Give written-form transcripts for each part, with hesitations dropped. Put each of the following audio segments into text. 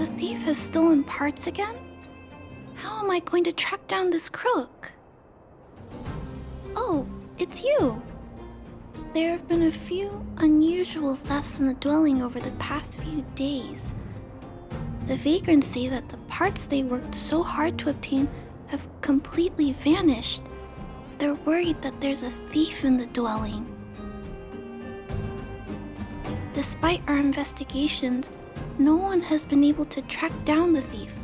The thief has stolen parts again? How am I going to track down this crook? Oh, it's you! There have been a few unusual thefts in the dwelling over the past few days. The vagrants say that the parts they worked so hard to obtain have completely vanished. They're worried that there's a thief in the dwelling. Despite our investigations, no one has been able to track down the thief.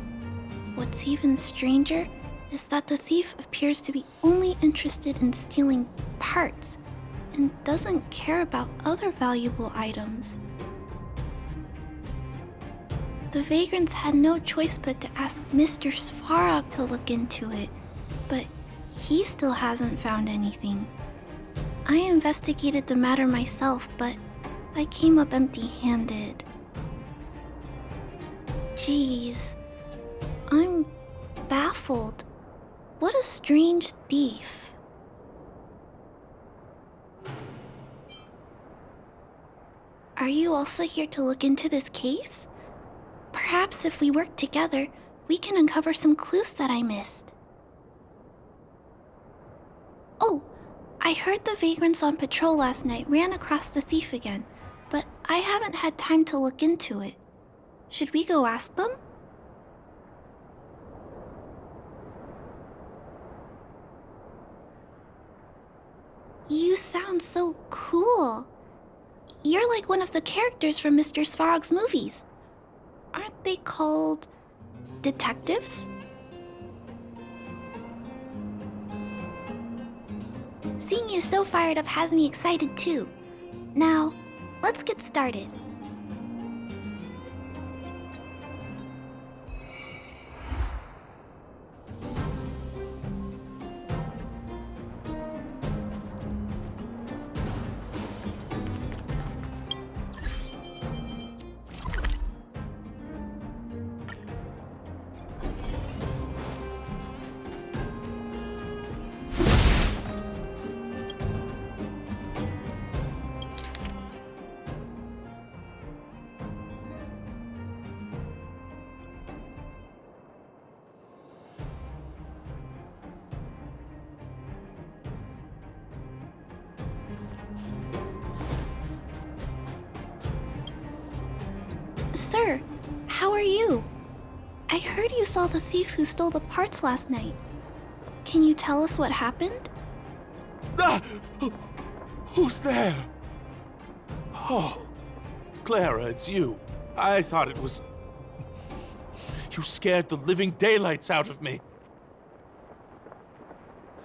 What's even stranger is that the thief appears to be only interested in stealing parts and doesn't care about other valuable items. The vagrants had no choice but to ask Mr. Svarog to look into it, but he still hasn't found anything. I investigated the matter myself, but I came up empty-handed. Geez, I'm baffled. What a strange thief. Are you also here to look into this case? Perhaps if we work together, we can uncover some clues that I missed. Oh, I heard the vagrants on patrol last night ran across the thief again, but I haven't had time to look into it. Should we go ask them? You sound so cool. You're like one of the characters from Mr. Svarog's movies. Aren't they called detectives? Seeing you so fired up has me excited too. Now, let's get started. Sir, how are you? I heard you saw the thief who stole the parts last night. Can you tell us what happened? Ah! Who's there? Oh, Clara, it's you. I thought it was... You scared the living daylights out of me.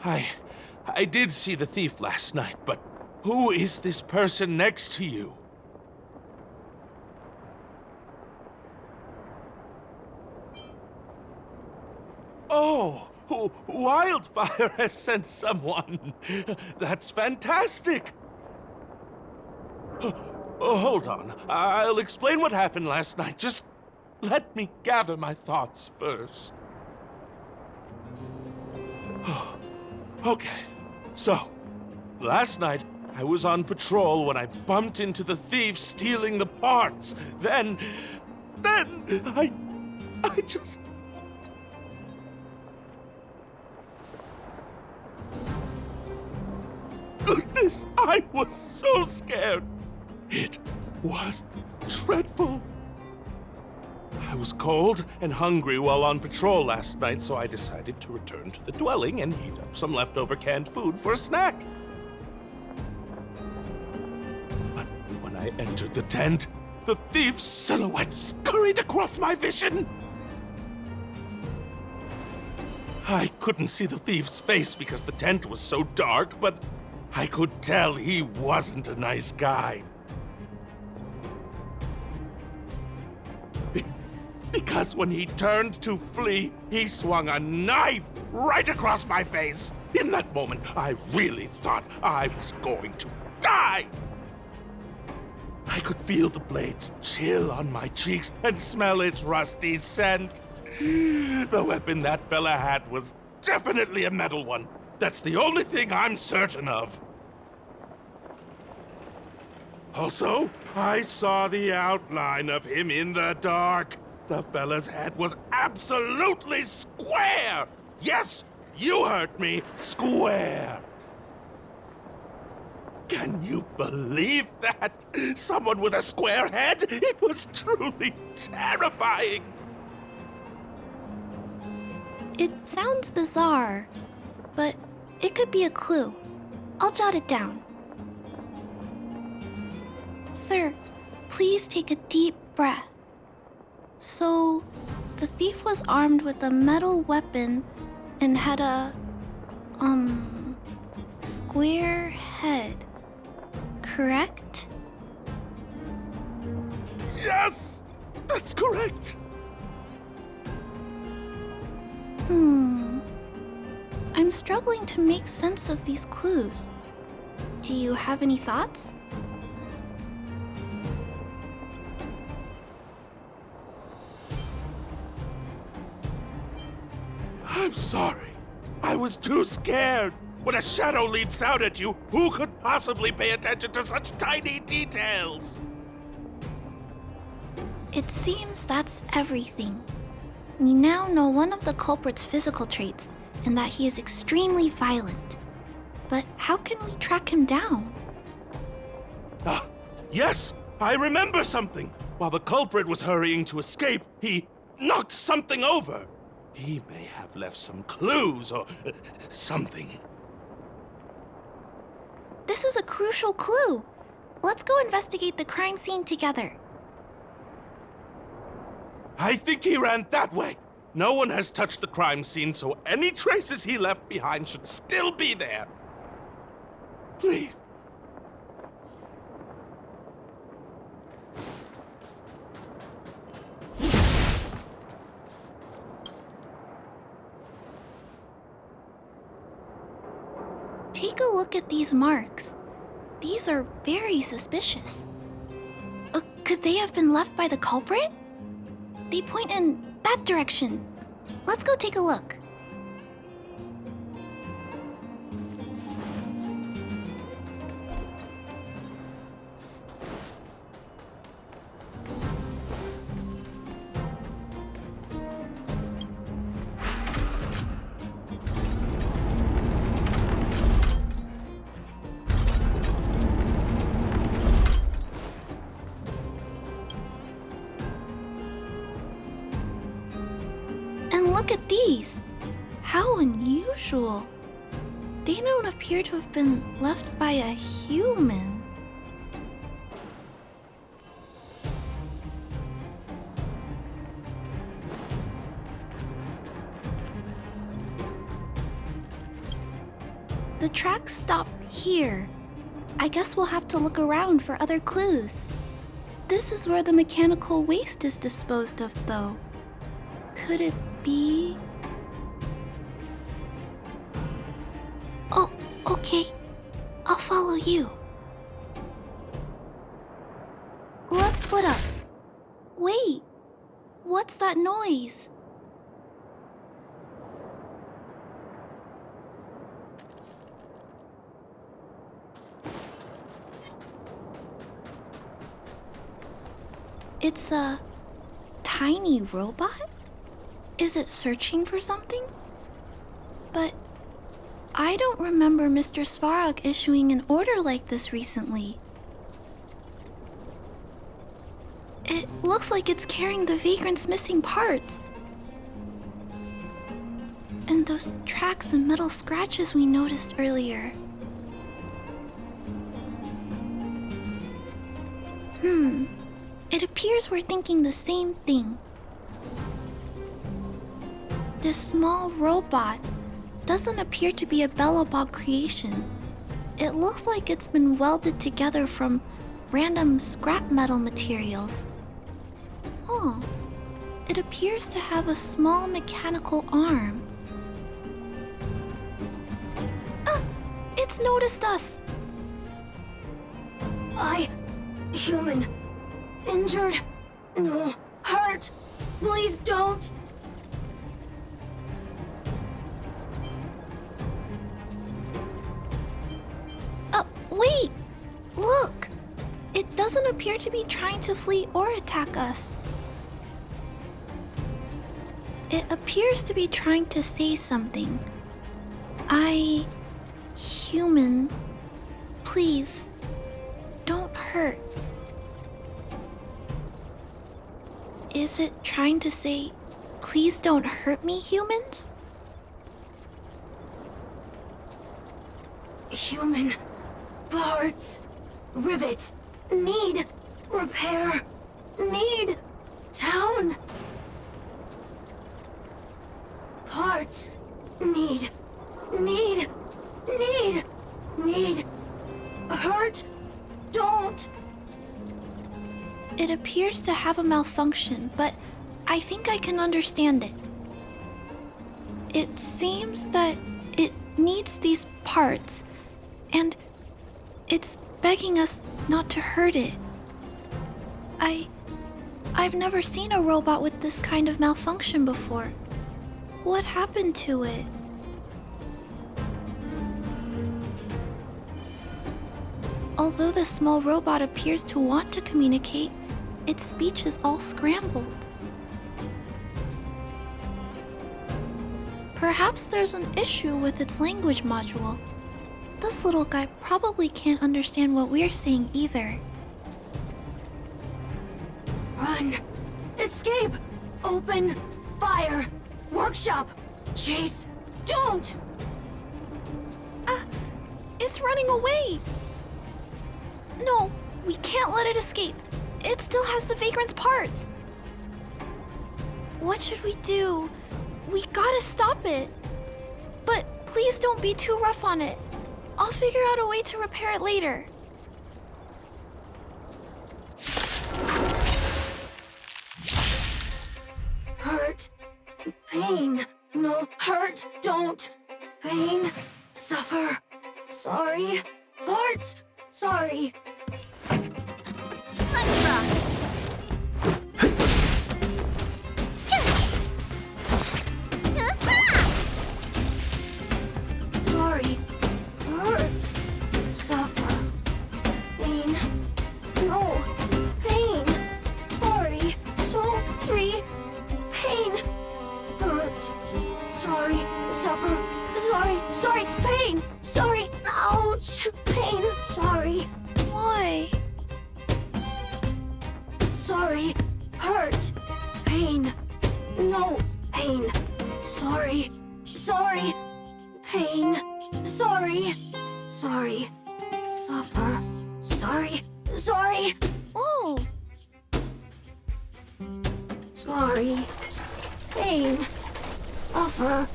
I did see the thief last night, but who is this person next to you? Oh, Wildfire has sent someone. That's fantastic. Hold on. I'll explain what happened last night. Just let me gather my thoughts first. Okay, so last night I was on patrol when I bumped into the thief stealing the parts. Then I just... Goodness, I was so scared. It was dreadful. I was cold and hungry while on patrol last night, so I decided to return to the dwelling and heat up some leftover canned food for a snack. But when I entered the tent, the thief's silhouette scurried across my vision. I couldn't see the thief's face because the tent was so dark, but I could tell he wasn't a nice guy. Because when he turned to flee, he swung a knife right across my face. In that moment, I really thought I was going to die. I could feel the blades chill on my cheeks and smell its rusty scent. The weapon that fella had was definitely a metal one. That's the only thing I'm certain of. Also, I saw the outline of him in the dark. The fella's head was absolutely square! Yes, you heard me, square! Can you believe that? Someone with a square head? It was truly terrifying! It sounds bizarre, but it could be a clue. I'll jot it down. Sir, please take a deep breath. So, the thief was armed with a metal weapon and had a, square head, correct? Yes! That's correct! I'm struggling to make sense of these clues. Do you have any thoughts? I'm sorry. I was too scared. When a shadow leaps out at you, who could possibly pay attention to such tiny details? It seems that's everything. We now know one of the culprit's physical traits, and that he is extremely violent. But how can we track him down? Ah, yes, I remember something. While the culprit was hurrying to escape, he knocked something over. He may have left some clues or something. This is a crucial clue. Let's go investigate the crime scene together. I think he ran that way. No one has touched the crime scene, so any traces he left behind should still be there. Please. Take a look at these marks. These are very suspicious. Could they have been left by the culprit? They point in that direction. Let's go take a look. And look at these! How unusual! They don't appear to have been left by a human. The tracks stop here. I guess we'll have to look around for other clues. This is where the mechanical waste is disposed of, though. Could it be? Oh, okay. I'll follow you. Let's split up. Wait, what's that noise? It's a tiny robot? Is it searching for something? But I don't remember Mr. Svarog issuing an order like this recently. It looks like it's carrying the vagrant's missing parts. And those tracks and metal scratches we noticed earlier. It appears we're thinking the same thing. This small robot doesn't appear to be a Bellabob creation. It looks like it's been welded together from random scrap metal materials. Oh, it appears to have a small mechanical arm. Ah, it's noticed us. Human. Injured. No. Hurt. Please don't. Wait! Look! It doesn't appear to be trying to flee or attack us. It appears to be trying to say something. Human, please, don't hurt. Is it trying to say, please don't hurt me, humans? Human parts. Rivet. Need. Repair. Need. Town. Parts. Need. Hurt. Don't. It appears to have a malfunction, but I think I can understand it. It seems that it needs these parts, and it's begging us not to hurt it. I've never seen a robot with this kind of malfunction before. What happened to it? Although the small robot appears to want to communicate, its speech is all scrambled. Perhaps there's an issue with its language module. This little guy probably can't understand what we're saying either. Run. Escape. Open. Fire. Workshop. Chase. Don't. It's running away! No, we can't let it escape. It still has the vagrant's parts. What should we do? We gotta stop it. But please don't be too rough on it. I'll figure out a way to repair it later. Hurt. Pain. No. Hurt. Don't. Pain. Suffer. Sorry. Parts. Sorry. Let's rock. Sorry. Hurt. Suffer. Pain. No. Pain. Sorry. Sorry. Pain. Hurt. Sorry. Suffer. Sorry. Pain. Sorry. Ouch. Pain. Sorry. Why? Sorry. Hurt. Pain. No. Pain. Sorry. Pain. Sorry. Suffer. Sorry. Oh, Sorry. Pain. Suffer.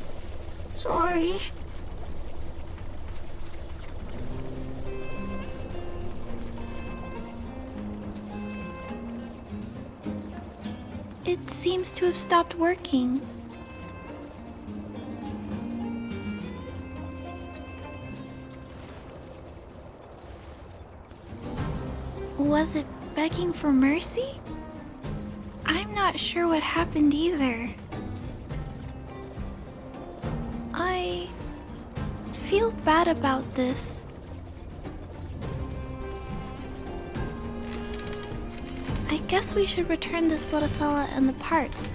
Sorry. it seems to have stopped working. Was it begging for mercy? I'm not sure what happened either. I feel bad about this. I guess we should return this little fella and the parts.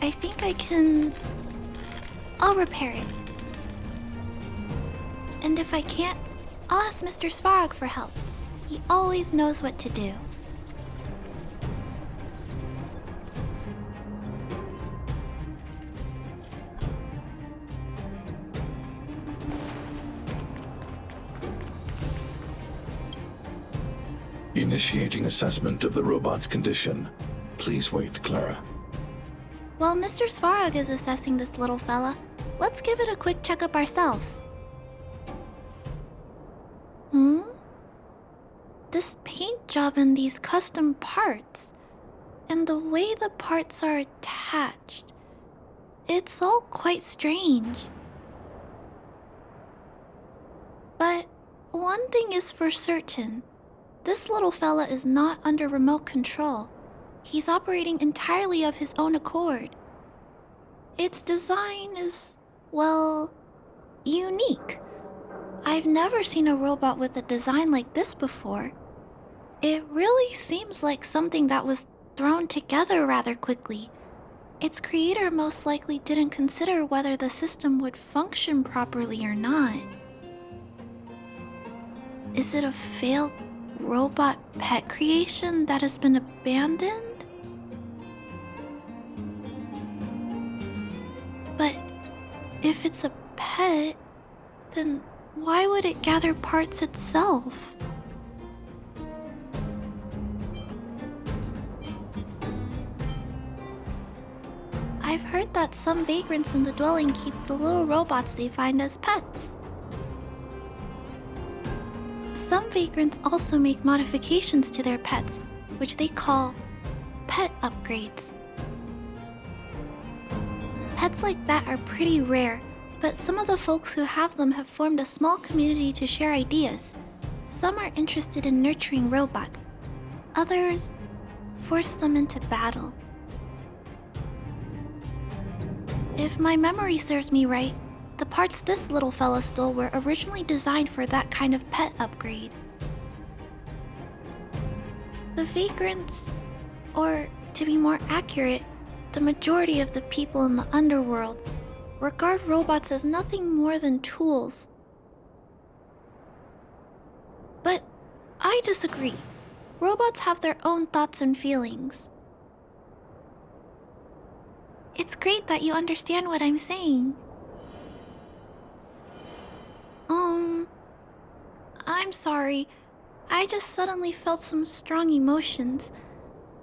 I think I can... I'll repair it. And if I can't, I'll ask Mr. Svarog for help. He always knows what to do. Initiating assessment of the robot's condition. Please wait, Clara. While Mr. Svarog is assessing this little fella, let's give it a quick checkup ourselves. This paint job and these custom parts, and the way the parts are attached, it's all quite strange. But one thing is for certain. This little fella is not under remote control. He's operating entirely of his own accord. Its design is, well, unique. I've never seen a robot with a design like this before. It really seems like something that was thrown together rather quickly. its creator most likely didn't consider whether the system would function properly or not. Is it a failed robot pet creation that has been abandoned? But if it's a pet, then why would it gather parts itself? I've heard that some vagrants in the dwelling keep the little robots they find as pets. Some vagrants also make modifications to their pets, which they call pet upgrades. Pets like that are pretty rare, but some of the folks who have them have formed a small community to share ideas. Some are interested in nurturing robots. Others force them into battle. If my memory serves me right, the parts this little fella stole were originally designed for that kind of pet upgrade. The vagrants, or to be more accurate, the majority of the people in the underworld, regard robots as nothing more than tools. But I disagree. Robots have their own thoughts and feelings. It's great that you understand what I'm saying. I'm sorry. I just suddenly felt some strong emotions.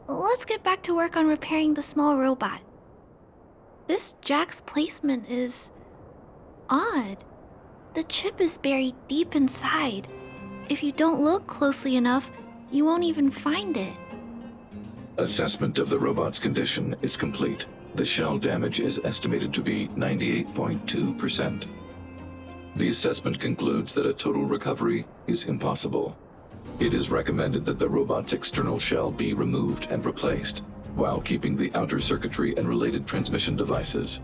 Let's get back to work on repairing the small robot. This jack's placement is odd. The chip is buried deep inside. If you don't look closely enough, you won't even find it. Assessment of the robot's condition is complete. The shell damage is estimated to be 98.2%. The assessment concludes that a total recovery is impossible. It is recommended that the robot's external shell be removed and replaced, while keeping the outer circuitry and related transmission devices.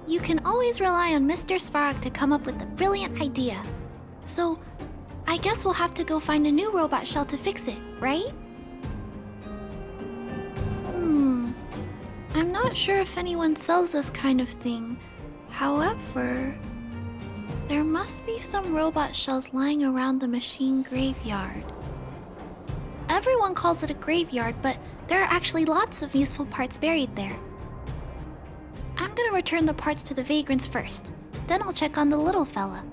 You can always rely on Mr. Svarog to come up with a brilliant idea. So, I guess we'll have to go find a new robot shell to fix it, right? I'm not sure if anyone sells this kind of thing. However, there must be some robot shells lying around the machine graveyard. Everyone calls it a graveyard, but there are actually lots of useful parts buried there. I'm gonna return the parts to the vagrants first, then I'll check on the little fella.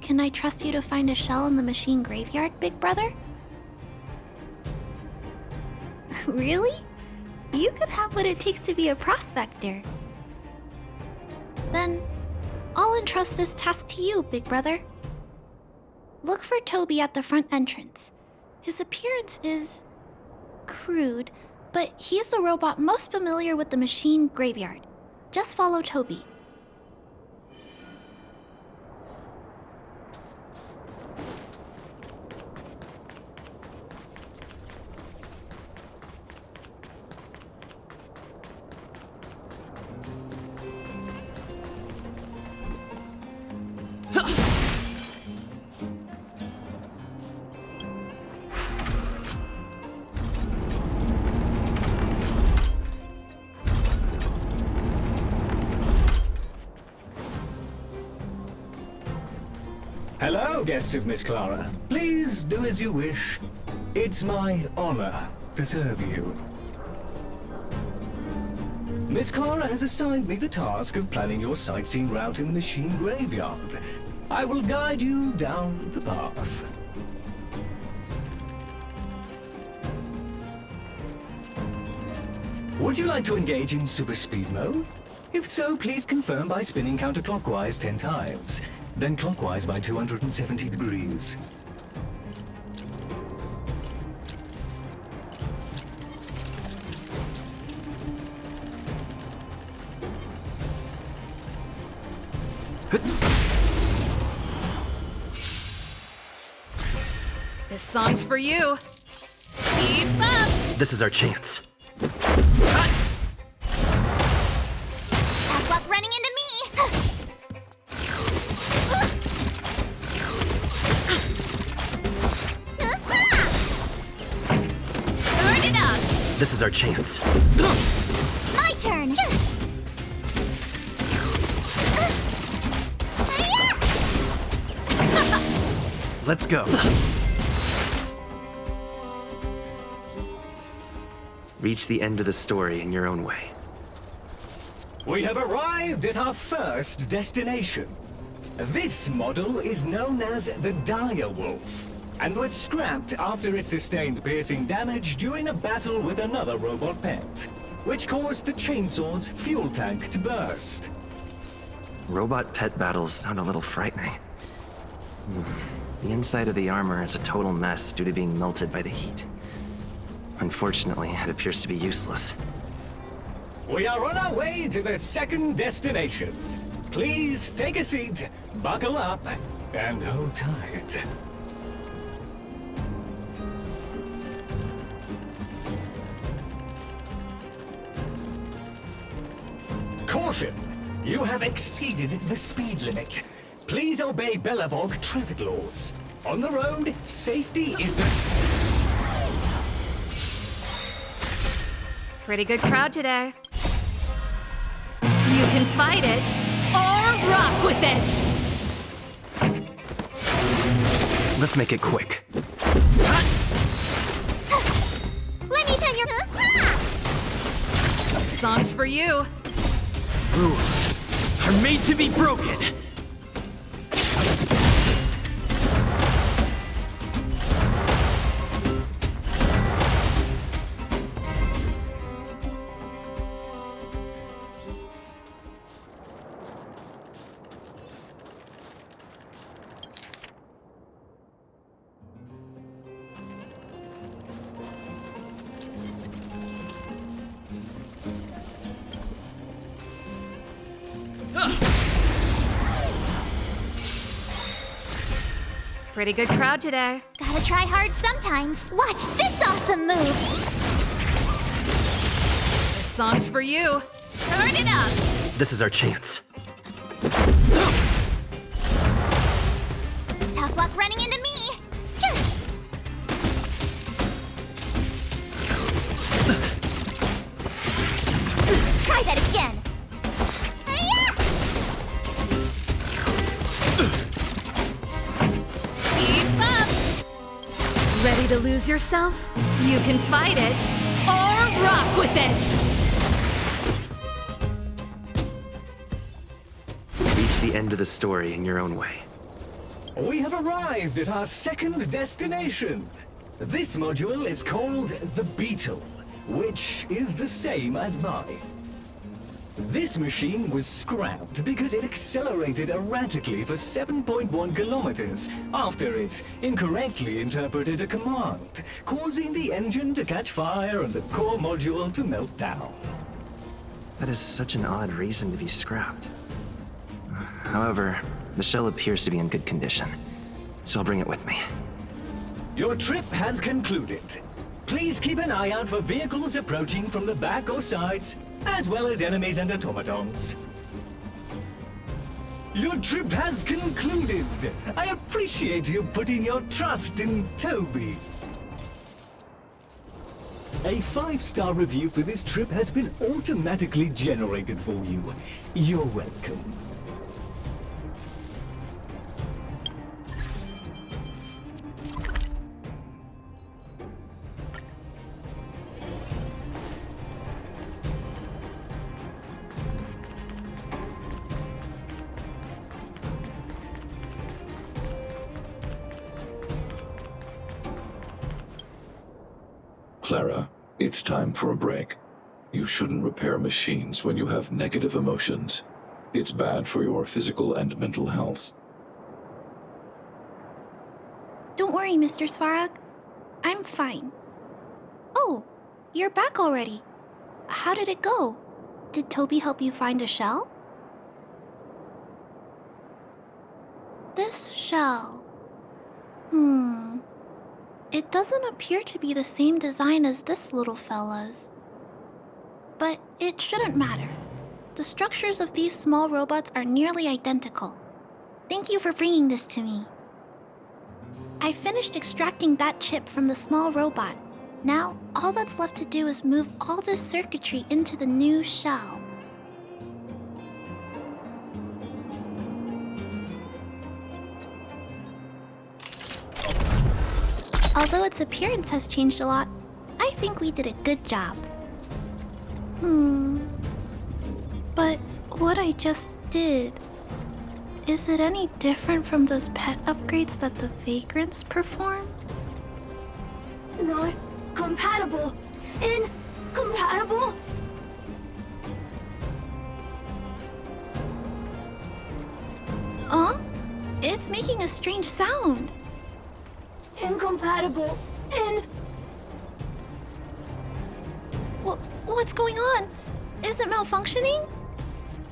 Can I trust you to find a shell in the machine graveyard, big brother? Really? You could have what it takes to be a prospector. Then, I'll entrust this task to you, big brother. Look for Toby at the front entrance. His appearance is crude, but he's the robot most familiar with the machine graveyard. Just follow Toby. Hello, guests of Miss Clara. Please do as you wish. It's my honor to serve you. Miss Clara has assigned me the task of planning your sightseeing route in the machine graveyard. I will guide you down the path. Would you like to engage in super speed mode? If so, please confirm by spinning counterclockwise 10 times. Then clockwise by 270 degrees. This song's for you. Keep up! This is our chance. Tough luck running into me! Turn it up! This is our chance. My turn. Let's go. Reach the end of the story in your own way. We have arrived at our first destination. This model is known as the Dire Wolf, and was scrapped after it sustained piercing damage during a battle with another robot pet, which caused the chainsaw's fuel tank to burst. Robot pet battles sound a little frightening. The inside of the armor is a total mess due to being melted by the heat. Unfortunately, it appears to be useless. We are on our way to the second destination. Please take a seat, buckle up, and hold tight. Caution! You have exceeded the speed limit. Please obey Bellabog traffic laws. On the road, safety is the... Pretty good crowd today. You can fight it or rock with it. Let's make it quick. Let me turn your... This song's for you. Rules are made to be broken. Pretty good crowd today. Gotta try hard sometimes. Watch this awesome move. This song's for you. Turn it up. This is our chance. Tough luck running into me. Try that again. Keep up. Ready to lose yourself? You can fight it or rock with it. Reach the end of the story in your own way. We have arrived at our second destination. This module is called the Beetle, which is the same as mine. This machine was scrapped because it accelerated erratically for 7.1 kilometers after it incorrectly interpreted a command, causing the engine to catch fire and the core module to melt down. That is such an odd reason to be scrapped. However, the shell appears to be in good condition, so I'll bring it with me. Your trip has concluded. Please keep an eye out for vehicles approaching from the back or sides, as well as enemies and automatons. Your trip has concluded. I appreciate you putting your trust in Toby. A 5-star review for this trip has been automatically generated for you. You're welcome. Clara, it's time for a break. You shouldn't repair machines when you have negative emotions. It's bad for your physical and mental health. Don't worry, Mr. Svarog. I'm fine. Oh, you're back already. How did it go? Did Toby help you find a shell? This shell... It doesn't appear to be the same design as this little fella's. But it shouldn't matter. The structures of these small robots are nearly identical. Thank you for bringing this to me. I finished extracting that chip from the small robot. Now, all that's left to do is move all this circuitry into the new shell. Although its appearance has changed a lot, I think we did a good job. But what I just did, is it any different from those pet upgrades that the Vagrants perform? Not compatible. Incompatible. Huh? It's making a strange sound. Incompatible. What's going on? Is it malfunctioning?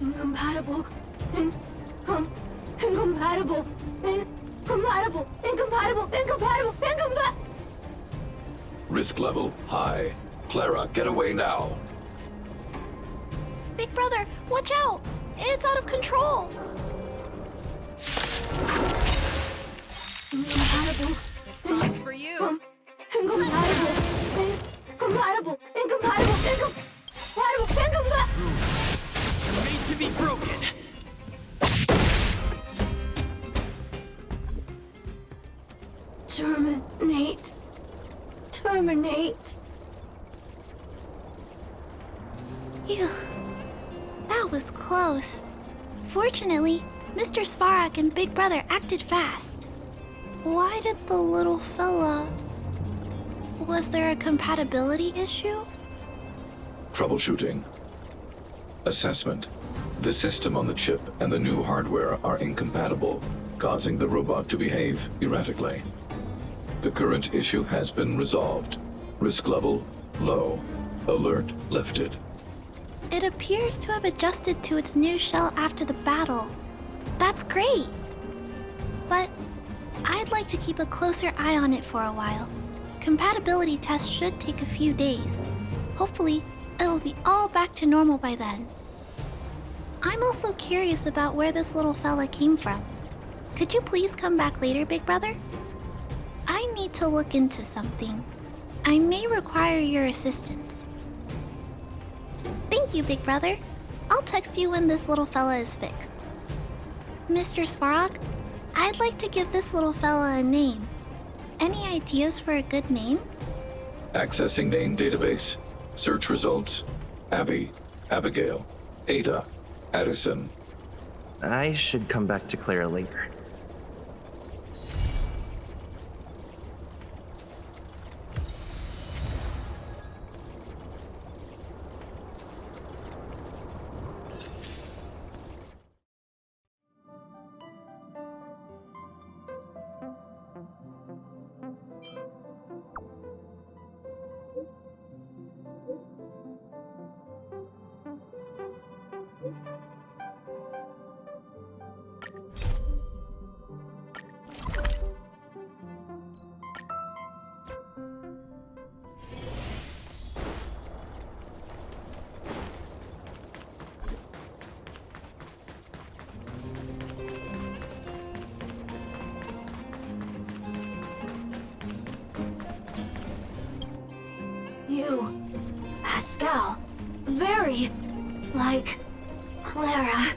Incompatible. Incompatible. Risk level high. Clara, get away now. Big brother, watch out! It's out of control! Incompatible. Songs for you. Incompatible. Made to be broken. Terminate. Phew. That was close. Fortunately, Mr. Svarak and Big Brother acted fast. Why did the little fella... Was there a compatibility issue? Troubleshooting. Assessment. The system on the chip and the new hardware are incompatible, causing the robot to behave erratically. The current issue has been resolved. Risk level low. Alert lifted. It appears to have adjusted to its new shell after the battle. That's great! But I'd like to keep a closer eye on it for a while. Compatibility tests should take a few days. Hopefully, it'll be all back to normal by then. I'm also curious about where this little fella came from. Could you please come back later, Big Brother? I need to look into something. I may require your assistance. Thank you, Big Brother. I'll text you when this little fella is fixed. Mr. Svarog, I'd like to give this little fella a name. Any ideas for a good name? Accessing name database. Search results. Abby, Abigail, Ada, Addison. I should come back to Clara later. You, Pascal, very like Clara.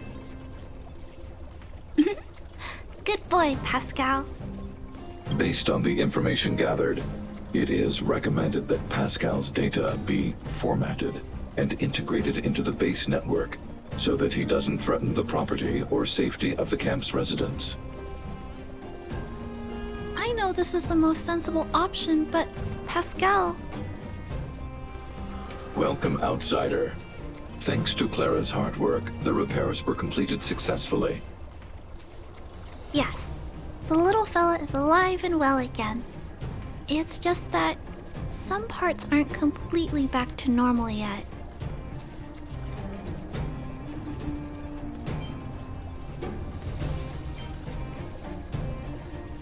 Good boy, Pascal. Based on the information gathered, it is recommended that Pascal's data be formatted and integrated into the base network so that he doesn't threaten the property or safety of the camp's residents. I know this is the most sensible option, but Pascal... Welcome, outsider. Thanks to Clara's hard work, the repairs were completed successfully. Yes, the little fella is alive and well again. It's just that some parts aren't completely back to normal yet.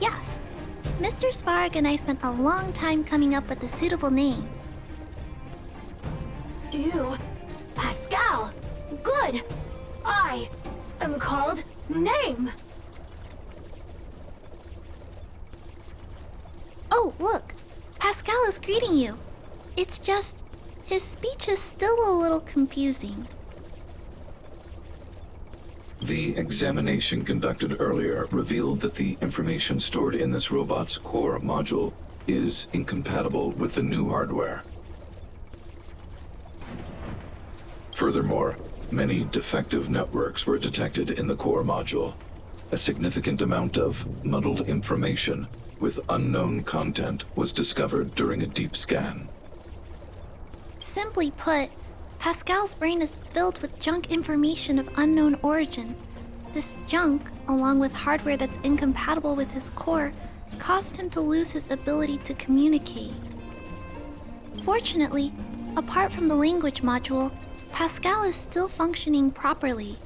Yes, Mr. Svarg and I spent a long time coming up with a suitable name. You, Pascal, good. I am called Name. Oh, look! Pascal is greeting you. It's just, his speech is still a little confusing. The examination conducted earlier revealed that the information stored in this robot's core module is incompatible with the new hardware. Furthermore, many defective networks were detected in the core module. A significant amount of muddled information with unknown content was discovered during a deep scan. Simply put, Pascal's brain is filled with junk information of unknown origin. This junk, along with hardware that's incompatible with his core, caused him to lose his ability to communicate. Fortunately, apart from the language module, Pascal is still functioning properly.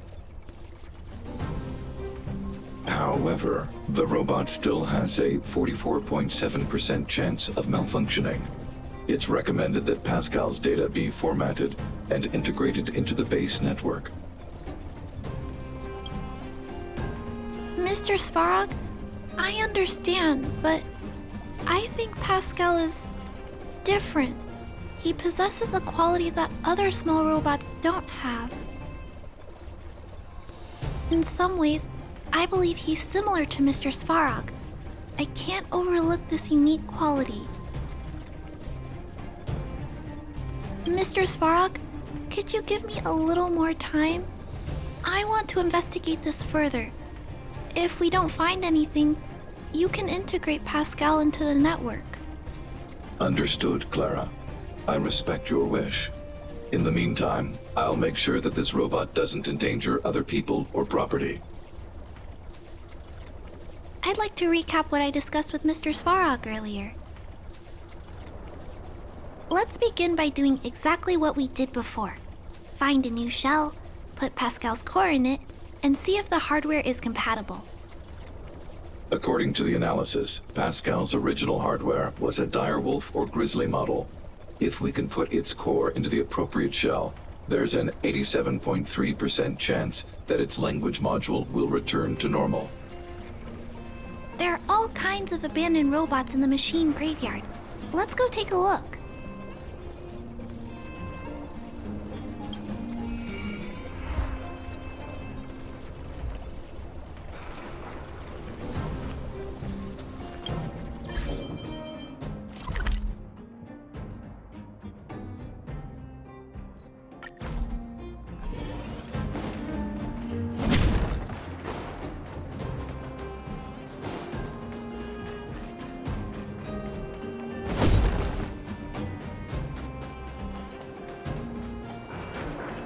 However, the robot still has a 44.7% chance of malfunctioning. It's recommended that Pascal's data be formatted and integrated into the base network. Mr. Svarog, I understand, but I think Pascal is different. He possesses a quality that other small robots don't have. In some ways, I believe he's similar to Mr. Svarog. I can't overlook this unique quality. Mr. Svarog, could you give me a little more time? I want to investigate this further. If we don't find anything, you can integrate Pascal into the network. Understood, Clara. I respect your wish. In the meantime, I'll make sure that this robot doesn't endanger other people or property. I'd like to recap what I discussed with Mr. Svarog earlier. Let's begin by doing exactly what we did before. Find a new shell, put Pascal's core in it, and see if the hardware is compatible. According to the analysis, Pascal's original hardware was a direwolf or grizzly model. If we can put its core into the appropriate shell, there's an 87.3% chance that its language module will return to normal. There are all kinds of abandoned robots in the machine graveyard. Let's go take a look.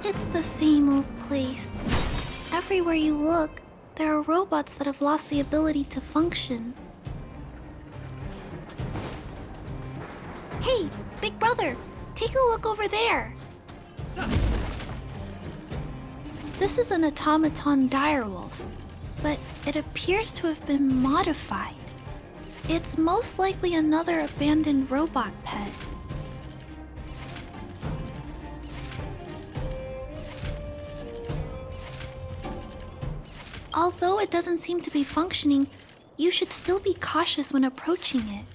It's the same old place. Everywhere you look, there are robots that have lost the ability to function. Hey, big brother, take a look over there. This is an automaton direwolf, but it appears to have been modified. It's most likely another abandoned robot pet. Although it doesn't seem to be functioning, you should still be cautious when approaching it.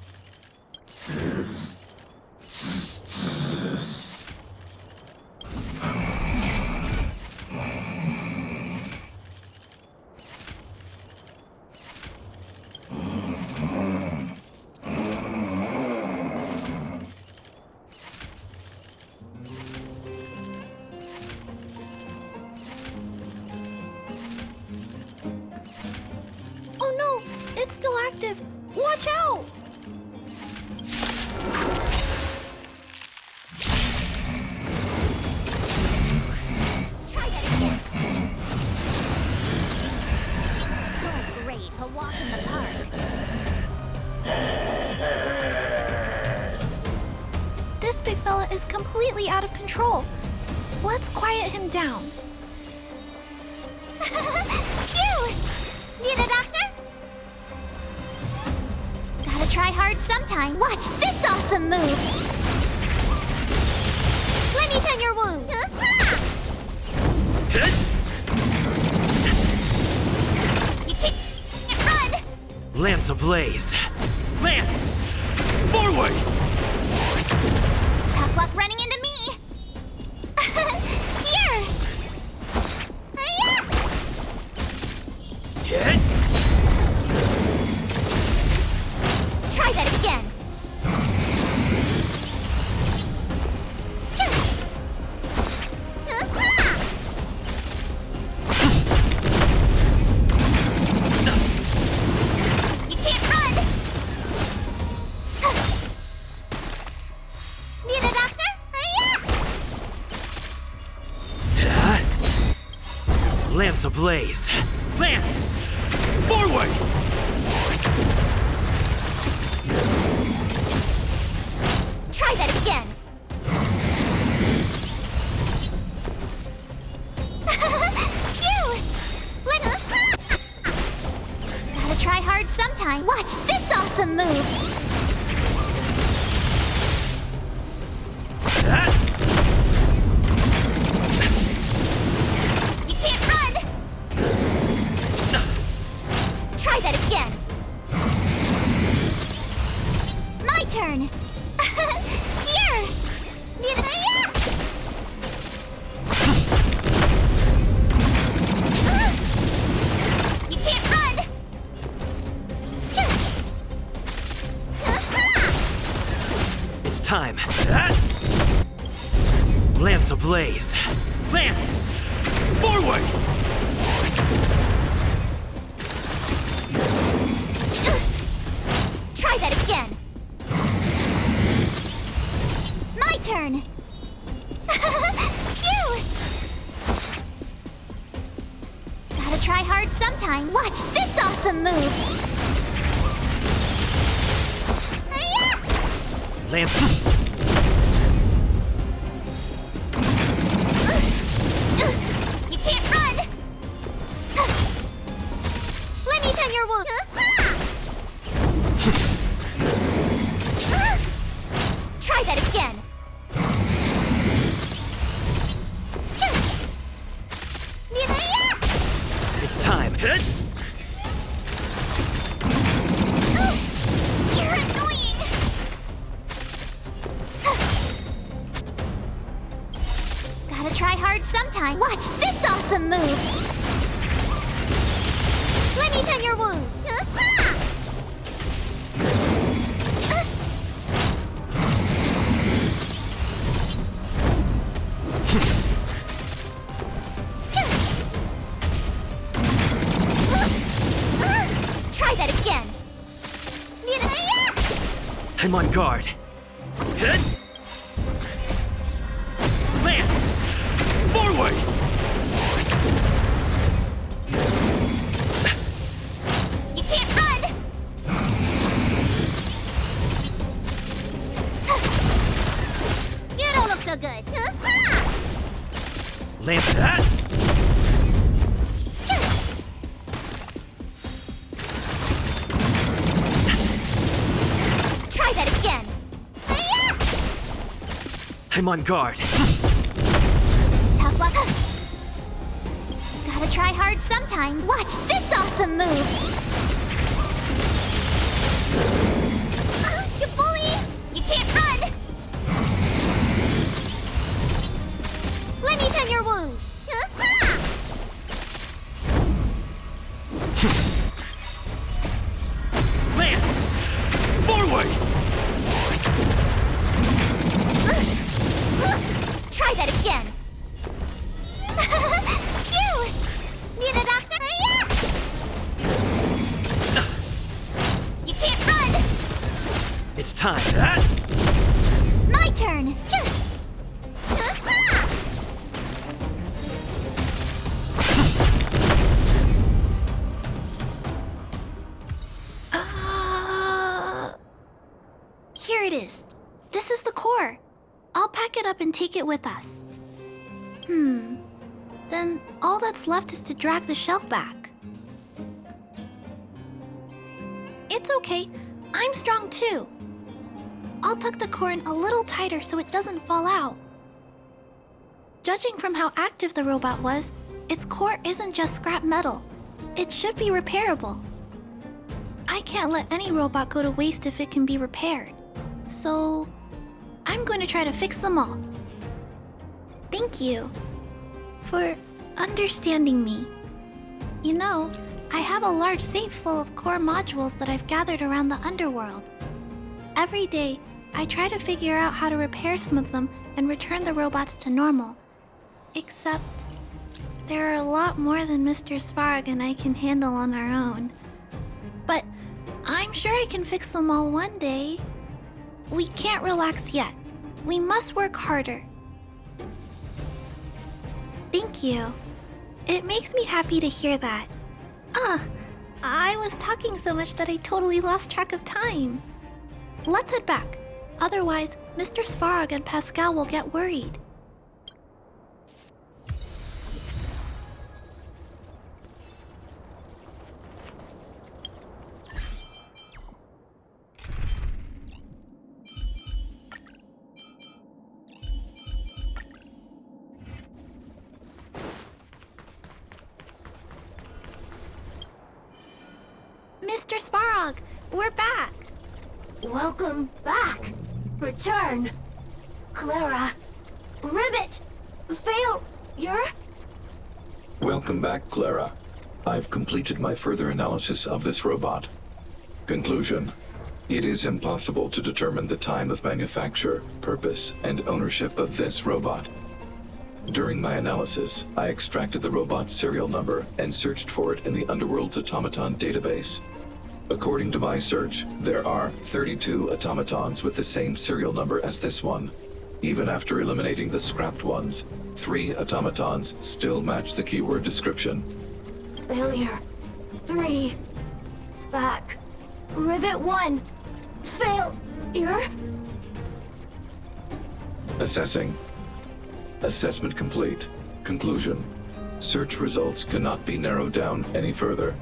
Oh no! It's still active! Watch out! Try that again. So great, a walk in the park. This big fella is completely out of control. Let's quiet him down. Phew! Need a doctor? Gotta try hard sometime. Watch this awesome move! Let me tend your wound. You can't run! Lance ablaze! Lance! Forward! Lance ablaze! Lance! Forward! Try that again. Phew! Gotta try hard sometime. Watch this awesome move. You can't run. Try that again. My turn. Here. You can't run. It's time. Lance ablaze! Lance! Forward! Try that again. My turn. Phew! Gotta try hard sometime. Watch this awesome move. Hi-ya! Lance. You can't run. Let me tend your wound. Try that again. It's time. You're annoying. Gotta try hard sometime. Watch this awesome move. Let me tend your wounds. Try that again. I'm on guard. Lance! Forward! You can't run. You don't look so good. Lance. Try that again. I'm on guard. Tough luck. Gotta try hard sometimes. Watch this awesome move. You bully! You can't run. Let me tend your wounds. Lance! Forward! Try that again. Phew! Need a doctor? You can't run. It's time. My turn. Here it is. This is the core. I'll pack it up and take it with us. Then all that's left is to drag the shell back. It's okay. I'm strong too. I'll tuck the core in a little tighter so it doesn't fall out. Judging from how active the robot was, its core isn't just scrap metal. It should be repairable. I can't let any robot go to waste if it can be repaired. So, I'm going to try to fix them all. Thank you for understanding me. You know, I have a large safe full of core modules that I've gathered around the underworld. Every day, I try to figure out how to repair some of them and return the robots to normal. Except, there are a lot more than Mr. Svarg and I can handle on our own. But I'm sure I can fix them all one day. We can't relax yet. We must work harder. Thank you. It makes me happy to hear that. I was talking so much that I totally lost track of time. Let's head back. Otherwise, Mr. Svarog and Pascal will get worried. Mr. Svarog, we're back. Welcome back. Return. Clara. Rivet. Failure. Welcome back, Clara. I've completed my further analysis of this robot. Conclusion. It is impossible to determine the time of manufacture, purpose, and ownership of this robot. During my analysis, I extracted the robot's serial number and searched for it in the Underworld's automaton database. According to my search, there are 32 automatons with the same serial number as this one. Even after eliminating the scrapped ones, 3 automatons still match the keyword description. Failure. 3. Back. Rivet 1. Failure. Assessing. Assessment complete. Conclusion. Search results cannot be narrowed down any further.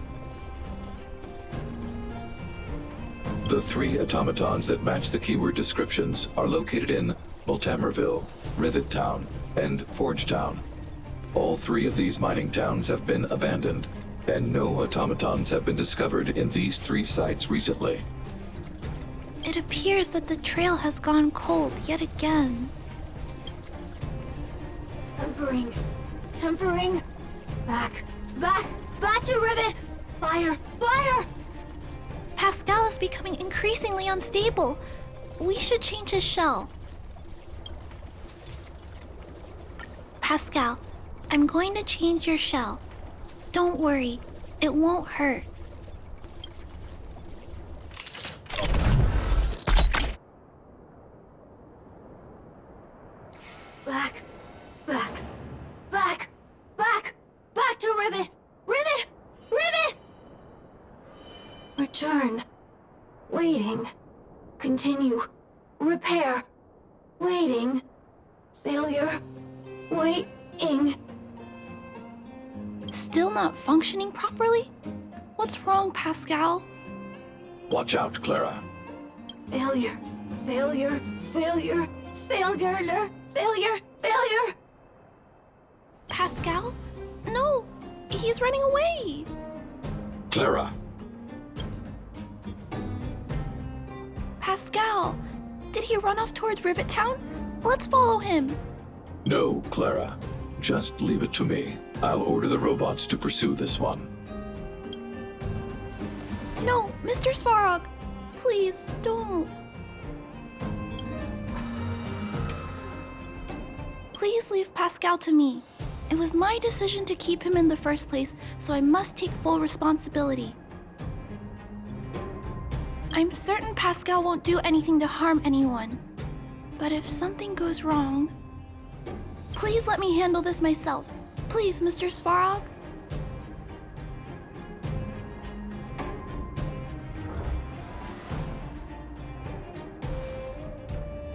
The 3 automatons that match the keyword descriptions are located in Multamerville, Rivet Town, and Forge Town. All 3 of these mining towns have been abandoned, and no automatons have been discovered in these 3 sites recently. It appears that the trail has gone cold yet again. Tempering. Back to Rivet. Fire. Pascal is becoming increasingly unstable. We should change his shell. Pascal, I'm going to change your shell. Don't worry, it won't hurt. Back to Rivet. Return. Waiting. Continue. Repair. Waiting. Failure. Waiting. Still not functioning properly? What's wrong, Pascal? Watch out, Clara. Failure. Pascal? No! He's running away! Clara. Pascal! Did he run off towards Rivet Town? Let's follow him! No, Clara. Just leave it to me. I'll order the robots to pursue this one. No, Mr. Svarog! Please, don't! Please leave Pascal to me. It was my decision to keep him in the first place, so I must take full responsibility. I'm certain Pascal won't do anything to harm anyone. But if something goes wrong... Please let me handle this myself. Please, Mr. Svarog.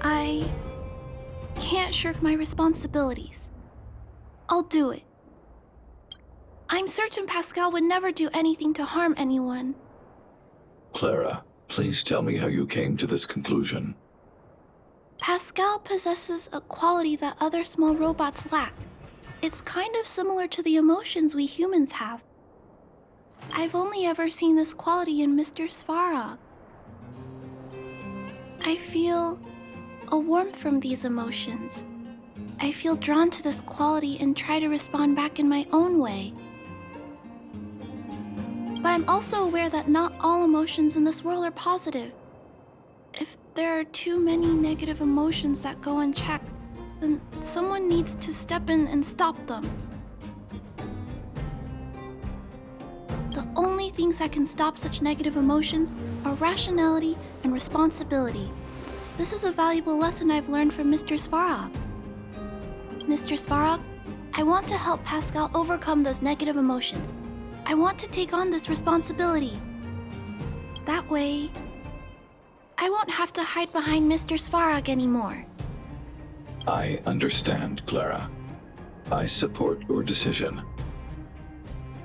I can't shirk my responsibilities. I'll do it. I'm certain Pascal would never do anything to harm anyone. Clara, please tell me how you came to this conclusion. Pascal possesses a quality that other small robots lack. It's kind of similar to the emotions we humans have. I've only ever seen this quality in Mr. Svarog. I feel a warmth from these emotions. I feel drawn to this quality and try to respond back in my own way. But I'm also aware that not all emotions in this world are positive. If there are too many negative emotions that go unchecked, then someone needs to step in and stop them. The only things that can stop such negative emotions are rationality and responsibility. This is a valuable lesson I've learned from Mr. Svarog. Mr. Svarog, I want to help Pascal overcome those negative emotions. I want to take on this responsibility. That way, I won't have to hide behind Mr. Svarog anymore. I understand, Clara. I support your decision.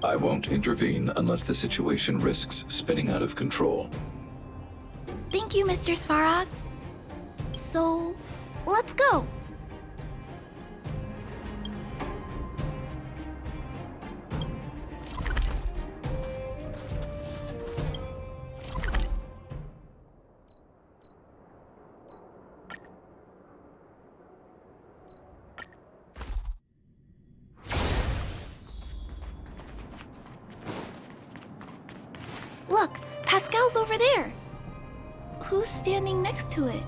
I won't intervene unless the situation risks spinning out of control. Thank you, Mr. Svarog. So, let's go. Look, Pascal's over there. Who's standing next to it?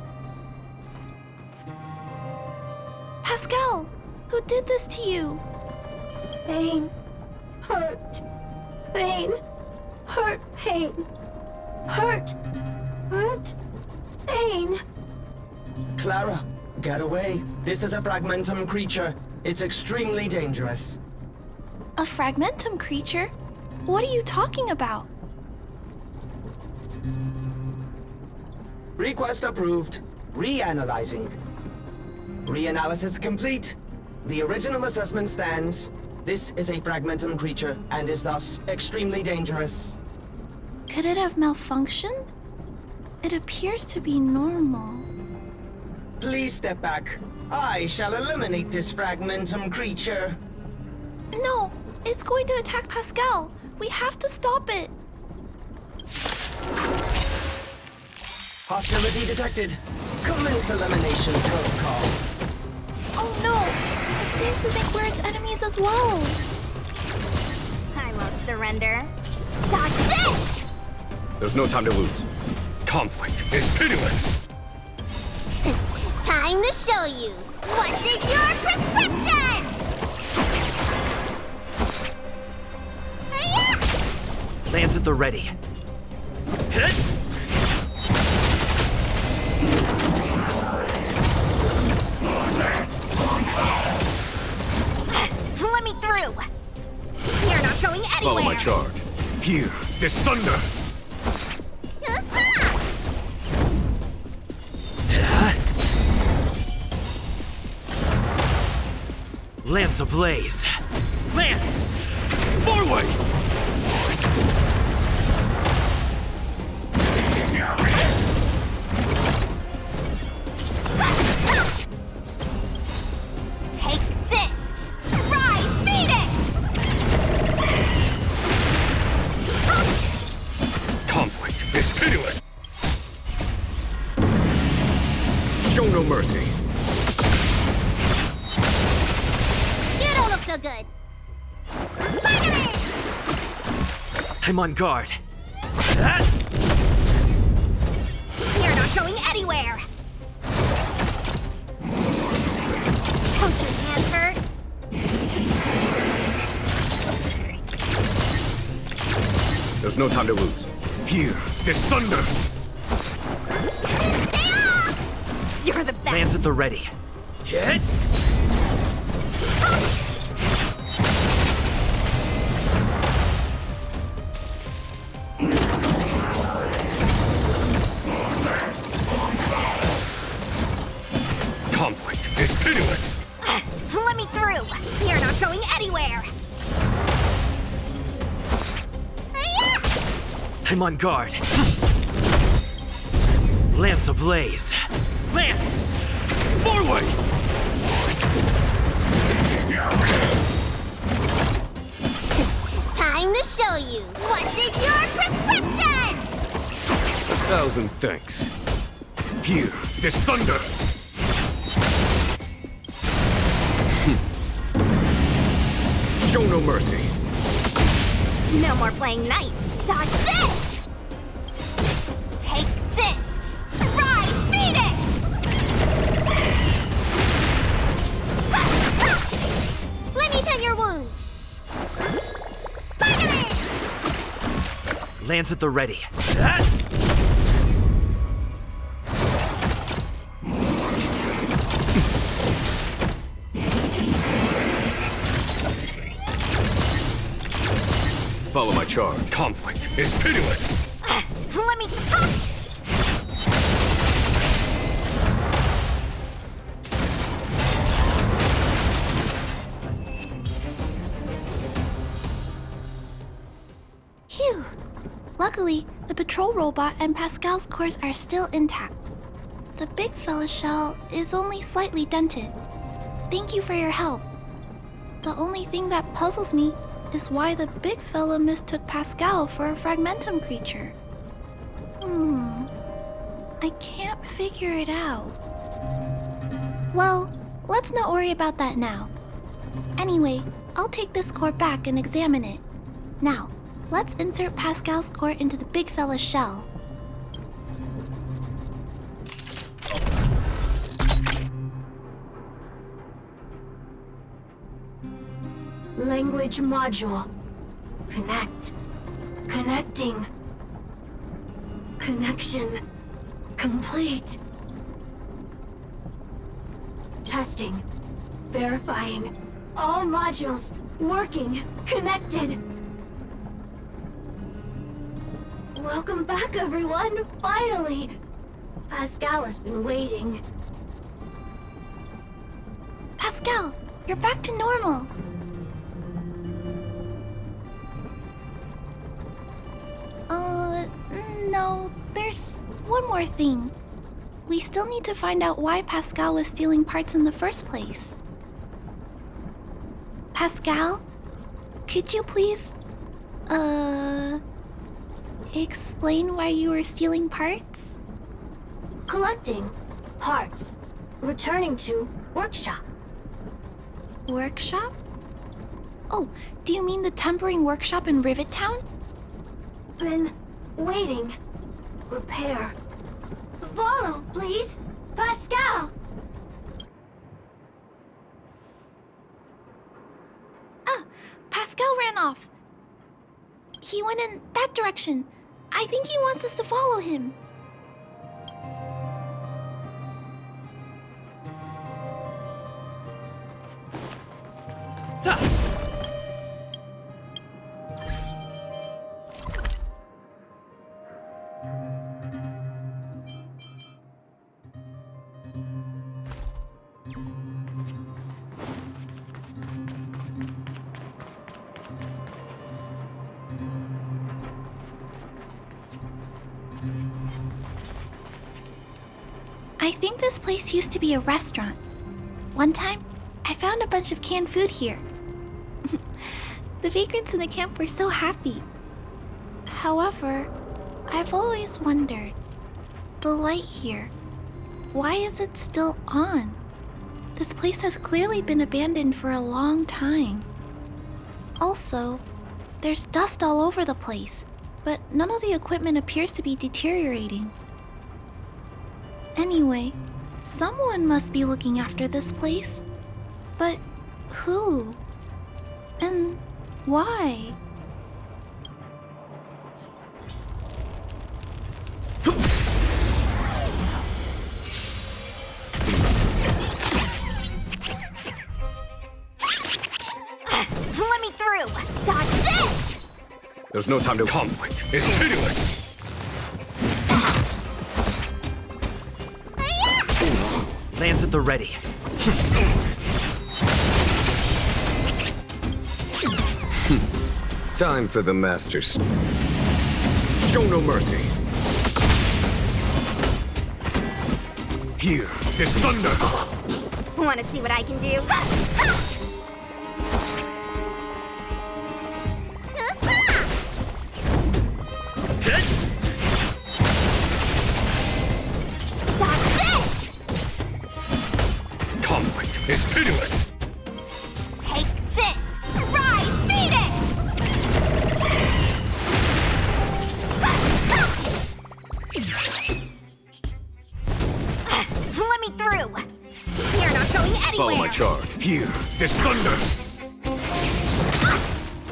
Pascal, who did this to you? Pain. Hurt. Pain. Hurt. Pain. Hurt. Hurt. Pain. Clara, get away. This is a fragmentum creature. It's extremely dangerous. A fragmentum creature? What are you talking about? Request approved. Reanalyzing. Reanalysis complete. The original assessment stands. This is a fragmentum creature and is thus extremely dangerous. Could it have malfunctioned? It appears to be normal. Please step back. I shall eliminate this fragmentum creature. No, it's going to attack Pascal. We have to stop it. Hostility detected. Commence elimination protocols. Oh no, it seems to think we're its enemies as well. I won't surrender. Dodge this! There's no time to lose. Conflict is pitiless. Time to show you what's in your prescription! Hiya! Lands at the ready. Hit! Let me through! You're not going anywhere! Follow my charge. Here, this thunder. Lance ablaze. Lance! Forward! Take this! Rise, Venus! Conflict is pitiless. Show no mercy. You don't look so good! Spider-Man! I'm on guard. You're not going anywhere! Don't your hands hurt? There's no time to lose. Here, this thunder. You're the best! Lance at the ready. Hit! Conflict is pitiless. Let me through! You're not going anywhere! Hiya! I'm on guard. Lance ablaze. Lance! Forward! Time to show you what's in your prescription! 1,000 thanks. Here, this thunder. Show no mercy. No more playing nice. Dodge this! Take this! Rise, Venus! Let me tend your wounds! Spider-Man! Lance at the ready. Follow my charge. Conflict is pitiless! Let me. Phew. Luckily, the patrol robot and Pascal's cores are still intact. The big fella's shell is only slightly dented. Thank you for your help. The only thing that puzzles me is why the big fella mistook Pascal for a fragmentum creature. I can't figure it out. Well, let's not worry about that now. Anyway, I'll take this core back and examine it. Now, let's insert Pascal's core into the big fella's shell. Language module. Connect. Connecting. Connection complete. Testing. Verifying. All modules working. Connected. Welcome back, everyone. Finally. Pascal has been waiting. Pascal, you're back to normal. No, there's one more thing. We still need to find out why Pascal was stealing parts in the first place. Pascal, could you please, explain why you were stealing parts? Collecting parts. Returning to workshop. Workshop? Oh, do you mean the tempering workshop in Rivet Town? Been waiting. Repair. Follow, please. Pascal! Ah, Pascal ran off. He went in that direction. I think he wants us to follow him. I think this place used to be a restaurant. One time, I found a bunch of canned food here. The vagrants in the camp were so happy. However, I've always wondered, the light here, why is it still on? This place has clearly been abandoned for a long time. Also, there's dust all over the place, but none of the equipment appears to be deteriorating. Anyway, someone must be looking after this place. But who? And why? Let me through! Dodge this! There's no time to conflict. It's pitiless! Lance at the ready. Time for the masters. Show no mercy. Here is thunder. Want to see what I can do? Dodge this! Conflict is pitiless. Take this! Rise, Venus! Let me through! You're not going anywhere! Follow my charge. Here is thunder.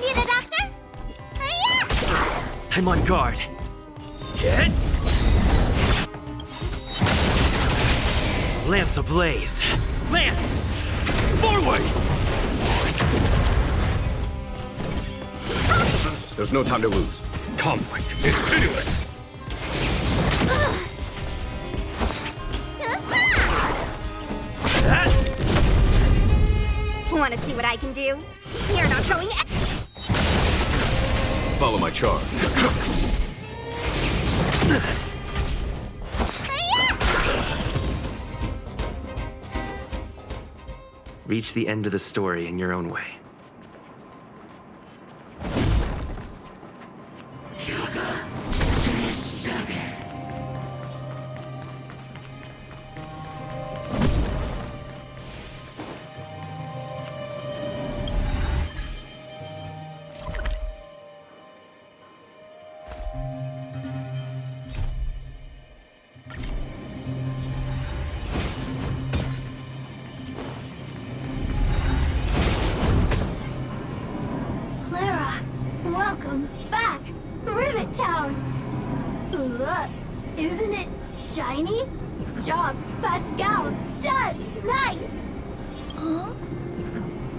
Need a doctor? I'm on guard. Hit! Lance ablaze. Lance! Forward! There's no time to lose. Conflict is pitiless. Want to see what I can do? You're not showing it. Follow my charge. Reach the end of the story in your own way. Clara, welcome back, Rivet Town. Look, isn't it shiny? Job, Pascal, done, nice. Huh?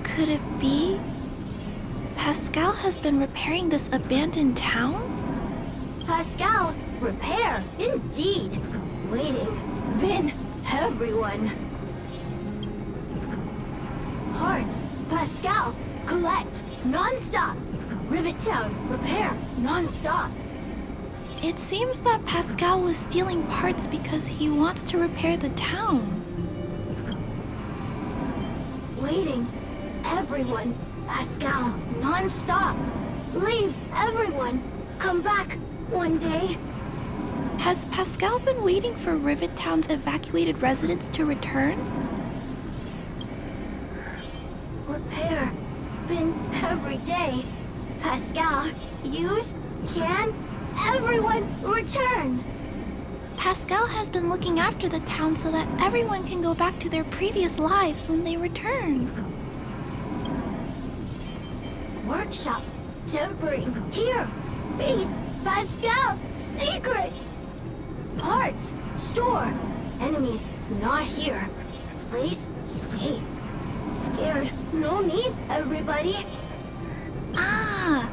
Could it be? Pascal has been repairing this abandoned town? Pascal, repair, indeed. Waiting, Vin, everyone. Parts, Pascal, collect, non-stop. Rivet Town, repair, non-stop. It seems that Pascal was stealing parts because he wants to repair the town. Waiting, everyone. Pascal, non-stop. Leave, everyone. Come back one day. Has Pascal been waiting for Rivet Town's evacuated residents to return? Repair, been every day. Pascal, use, can, everyone return. Pascal has been looking after the town so that everyone can go back to their previous lives when they return. Workshop, tempering, here. Base, Pascal, secret. Parts, store. Enemies, not here. Place, safe. Scared, no need, everybody. Ah,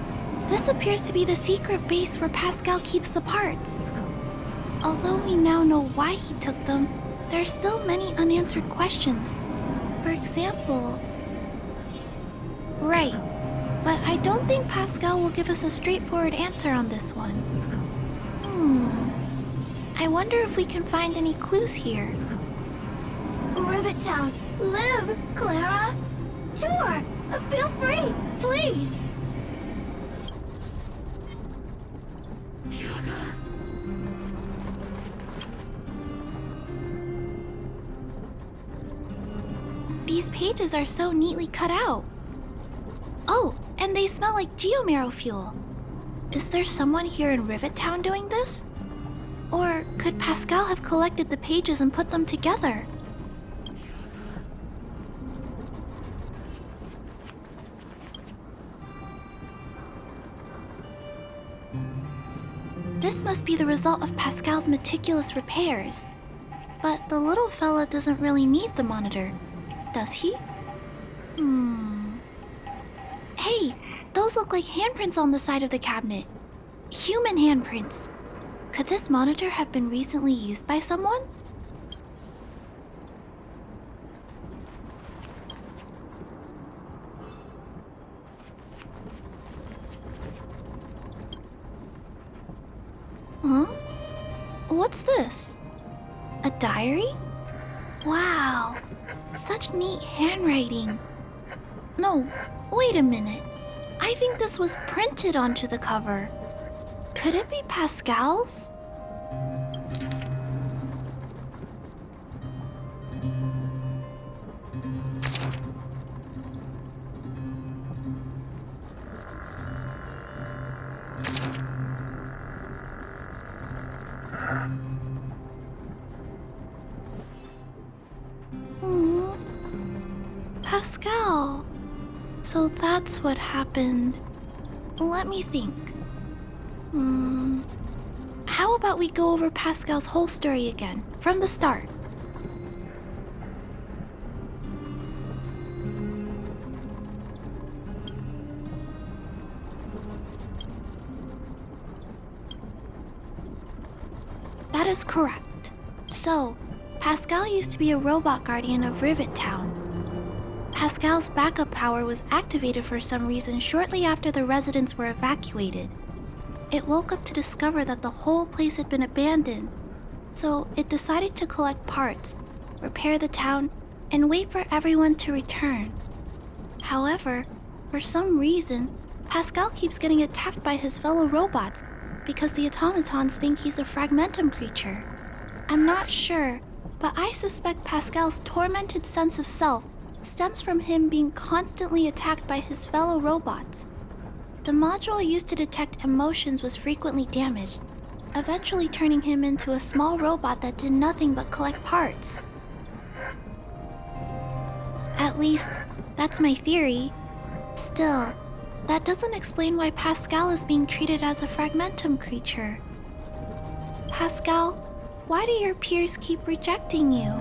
this appears to be the secret base where Pascal keeps the parts. Although we now know why he took them, there are still many unanswered questions. For example... Right, but I don't think Pascal will give us a straightforward answer on this one. I wonder if we can find any clues here. Rivet Town, live, Clara. Tour, feel free, please. These pages are so neatly cut out. Oh, and they smell like geomarrow fuel. Is there someone here in Rivet Town doing this? Or could Pascal have collected the pages and put them together? This must be the result of Pascal's meticulous repairs. But the little fella doesn't really need the monitor, does he? Hey, those look like handprints on the side of the cabinet. Human handprints. Could this monitor have been recently used by someone? Huh? What's this? A diary? Wow, such neat handwriting. No, wait a minute. I think this was printed onto the cover. Could it be Pascal's? Pascal. So that's what happened. Let me think. How about we go over Pascal's whole story again, from the start? That is correct. So, Pascal used to be a robot guardian of Rivet Town. Pascal's backup power was activated for some reason shortly after the residents were evacuated. It woke up to discover that the whole place had been abandoned, so it decided to collect parts, repair the town, and wait for everyone to return. However, for some reason, Pascal keeps getting attacked by his fellow robots because the automatons think he's a fragmentum creature. I'm not sure, but I suspect Pascal's tormented sense of self stems from him being constantly attacked by his fellow robots. The module used to detect emotions was frequently damaged, eventually turning him into a small robot that did nothing but collect parts. At least, that's my theory. Still, that doesn't explain why Pascal is being treated as a fragmentum creature. Pascal, why do your peers keep rejecting you?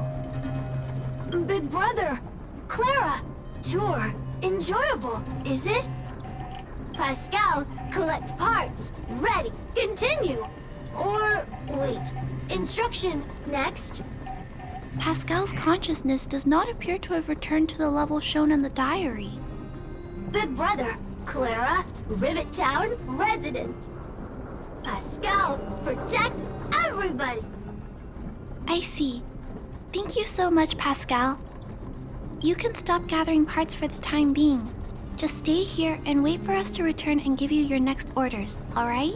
Big brother, Clara, tour, enjoyable, is it? Pascal, collect parts, ready, continue. Or, wait, instruction, next. Pascal's consciousness does not appear to have returned to the level shown in the diary. Big brother, Clara, Rivet Town, resident. Pascal, protect everybody. I see. Thank you so much, Pascal. You can stop gathering parts for the time being. Just stay here and wait for us to return and give you your next orders, alright?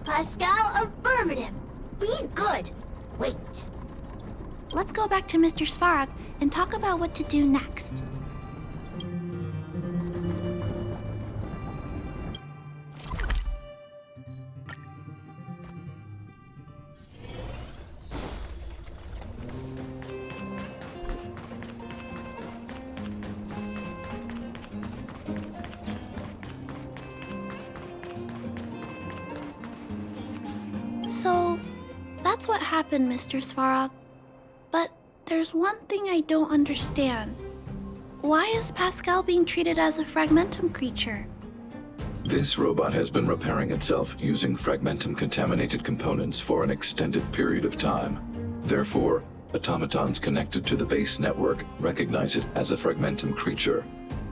Pascal, affirmative. Be good. Wait. Let's go back to Mr. Svarog and talk about what to do next. So, that's what happened, Mr. Svarog. But there's one thing I don't understand. Why is Pascal being treated as a fragmentum creature? This robot has been repairing itself using fragmentum-contaminated components for an extended period of time. Therefore, automatons connected to the base network recognize it as a fragmentum creature.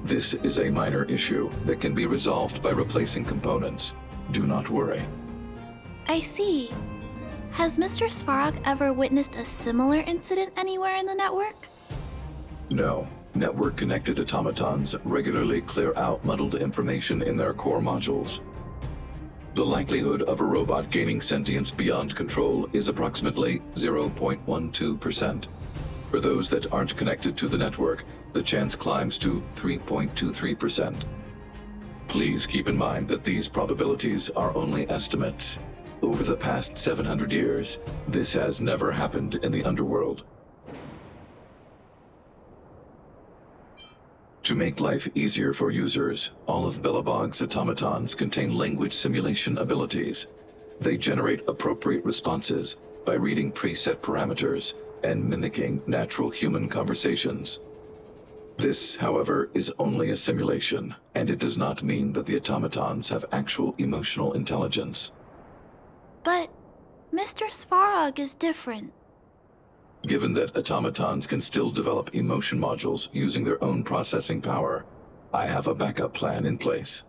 This is a minor issue that can be resolved by replacing components. Do not worry. I see. Has Mr. Svarog ever witnessed a similar incident anywhere in the network? No. Network-connected automatons regularly clear out muddled information in their core modules. The likelihood of a robot gaining sentience beyond control is approximately 0.12%. For those that aren't connected to the network, the chance climbs to 3.23%. Please keep in mind that these probabilities are only estimates. Over the past 700 years, this has never happened in the underworld. To make life easier for users, all of Belobog's automatons contain language simulation abilities. They generate appropriate responses by reading preset parameters and mimicking natural human conversations. This, however, is only a simulation, and it does not mean that the automatons have actual emotional intelligence. But Mr. Svarog is different. Given that automatons can still develop emotion modules using their own processing power, I have a backup plan in place.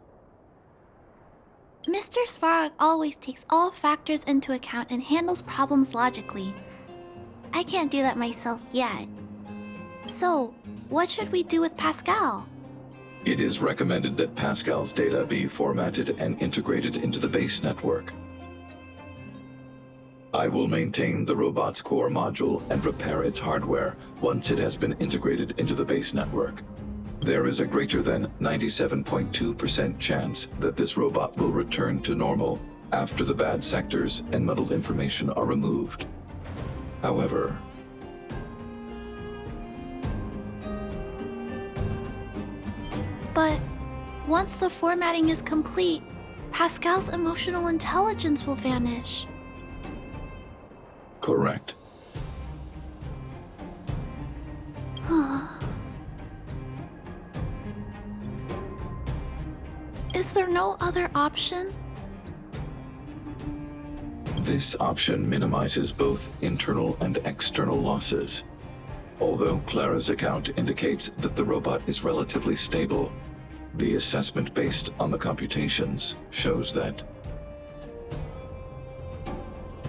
Mr. Svarog always takes all factors into account and handles problems logically. I can't do that myself yet. So, what should we do with Pascal? It is recommended that Pascal's data be formatted and integrated into the base network. I will maintain the robot's core module and repair its hardware once it has been integrated into the base network. There is a greater than 97.2% chance that this robot will return to normal after the bad sectors and muddled information are removed. However, But once the formatting is complete, Pascal's emotional intelligence will vanish. correct. Is there no other option? This option minimizes both internal and external losses. Although Clara's account indicates that the robot is relatively stable, the assessment based on the computations shows that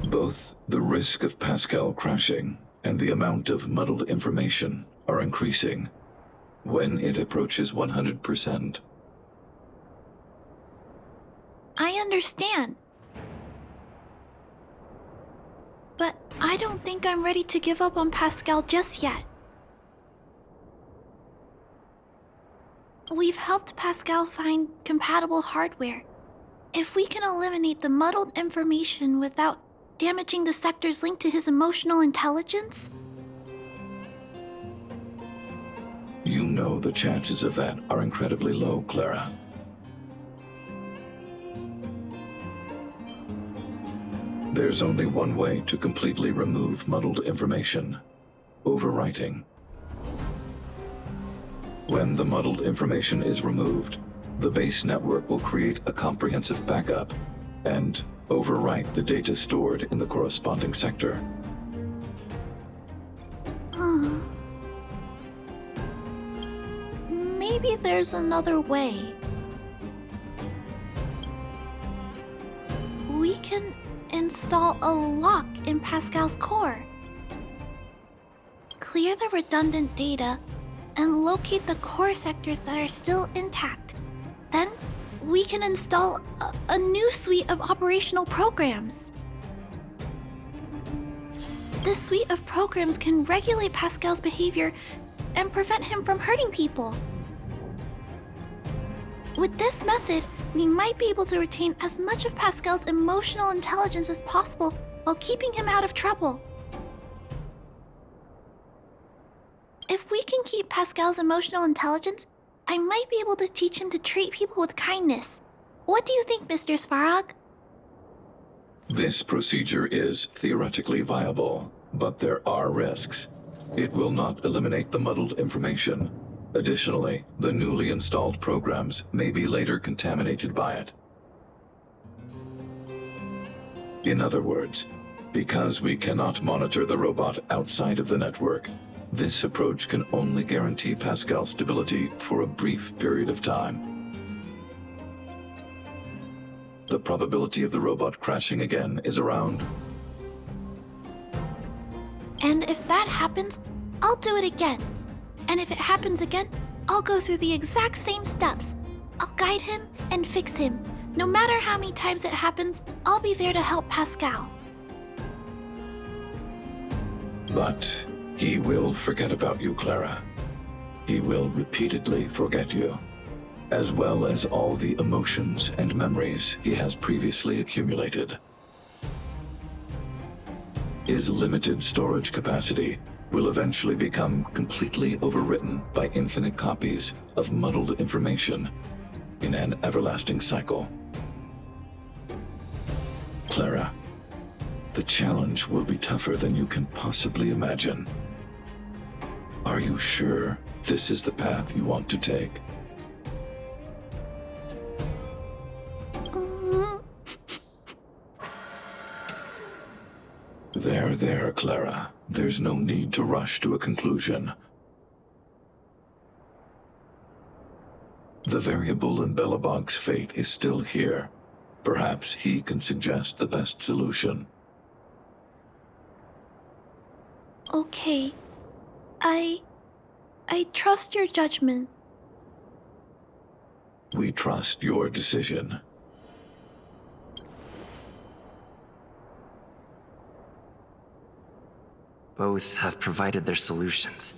both the risk of Pascal crashing and the amount of muddled information are increasing when it approaches 100%. I understand. But I don't think I'm ready to give up on Pascal just yet. We've helped Pascal find compatible hardware. If we can eliminate the muddled information without damaging the sectors linked to his emotional intelligence, You know the chances of that are incredibly low, Clara. There's only one way to completely remove muddled information: overwriting. When the muddled information is removed, the base network will create a comprehensive backup and overwrite the data stored in the corresponding sector. maybe there's another way. We can install a lock in Pascal's core. Clear the redundant data and locate the core sectors that are still intact. Then we can install a new suite of operational programs. This suite of programs can regulate Pascal's behavior and prevent him from hurting people. With this method, we might be able to retain as much of Pascal's emotional intelligence as possible while keeping him out of trouble. If we can keep Pascal's emotional intelligence, I might be able to teach him to treat people with kindness. What do you think, Mr. Svarog? This procedure is theoretically viable, but there are risks. It will not eliminate the muddled information. Additionally, the newly installed programs may be later contaminated by it. In other words, because we cannot monitor the robot outside of the network, this approach can only guarantee Pascal's stability for a brief period of time. The probability of the robot crashing again is around. And if that happens, I'll do it again. And if it happens again, I'll go through the exact same steps. I'll guide him and fix him. No matter how many times it happens, I'll be there to help Pascal. But he will forget about you, Clara. He will repeatedly forget you, as well as all the emotions and memories he has previously accumulated. His limited storage capacity will eventually become completely overwritten by infinite copies of muddled information in an everlasting cycle. Clara, the challenge will be tougher than you can possibly imagine. Are you sure this is the path you want to take? There, Clara. There's no need to rush to a conclusion. The variable in Belobog's fate is still here. Perhaps he can suggest the best solution. Okay. I trust your judgment. We trust your decision. Both have provided their solutions.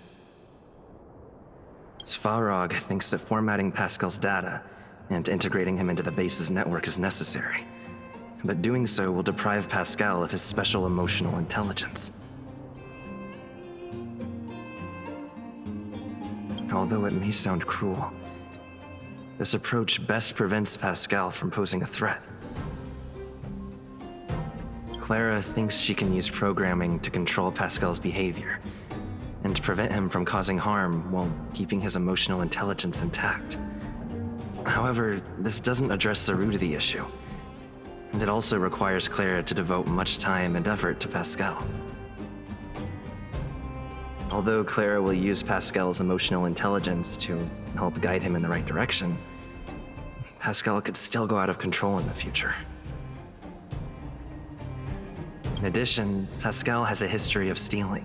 Svarog thinks that formatting Pascal's data and integrating him into the base's network is necessary, but doing so will deprive Pascal of his special emotional intelligence. Although it may sound cruel, this approach best prevents Pascal from posing a threat. Clara thinks she can use programming to control Pascal's behavior and prevent him from causing harm while keeping his emotional intelligence intact. However, this doesn't address the root of the issue. And it also requires Clara to devote much time and effort to Pascal. Although Clara will use Pascal's emotional intelligence to help guide him in the right direction, Pascal could still go out of control in the future. In addition, Pascal has a history of stealing,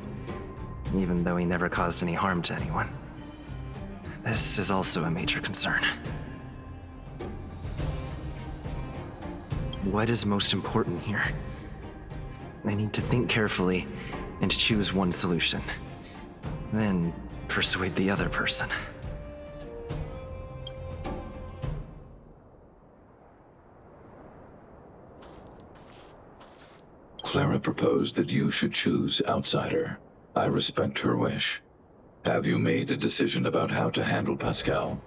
even though he never caused any harm to anyone. This is also a major concern. What is most important here? I need to think carefully and choose one solution. Then persuade the other person. Clara proposed that you should choose outsider. I respect her wish. Have you made a decision about how to handle Pascal?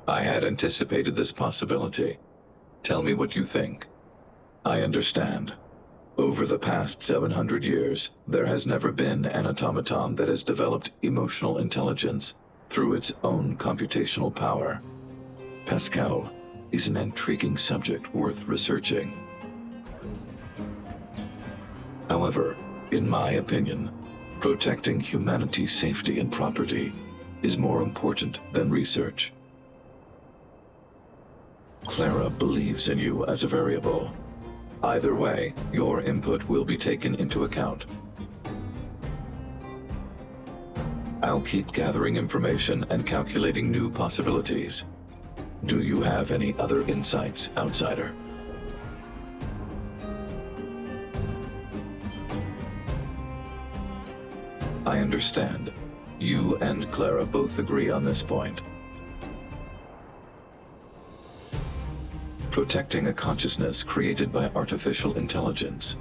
I had anticipated this possibility. Tell me what you think. I understand. Over the past 700 years, there has never been an automaton that has developed emotional intelligence through its own computational power. Pascal is an intriguing subject worth researching. However, in my opinion, protecting humanity's safety and property is more important than research. Clara believes in you as a variable. Either way, your input will be taken into account. I'll keep gathering information and calculating new possibilities. Do you have any other insights, outsider? I understand. You and Clara both agree on this point. Protecting a consciousness created by artificial intelligence.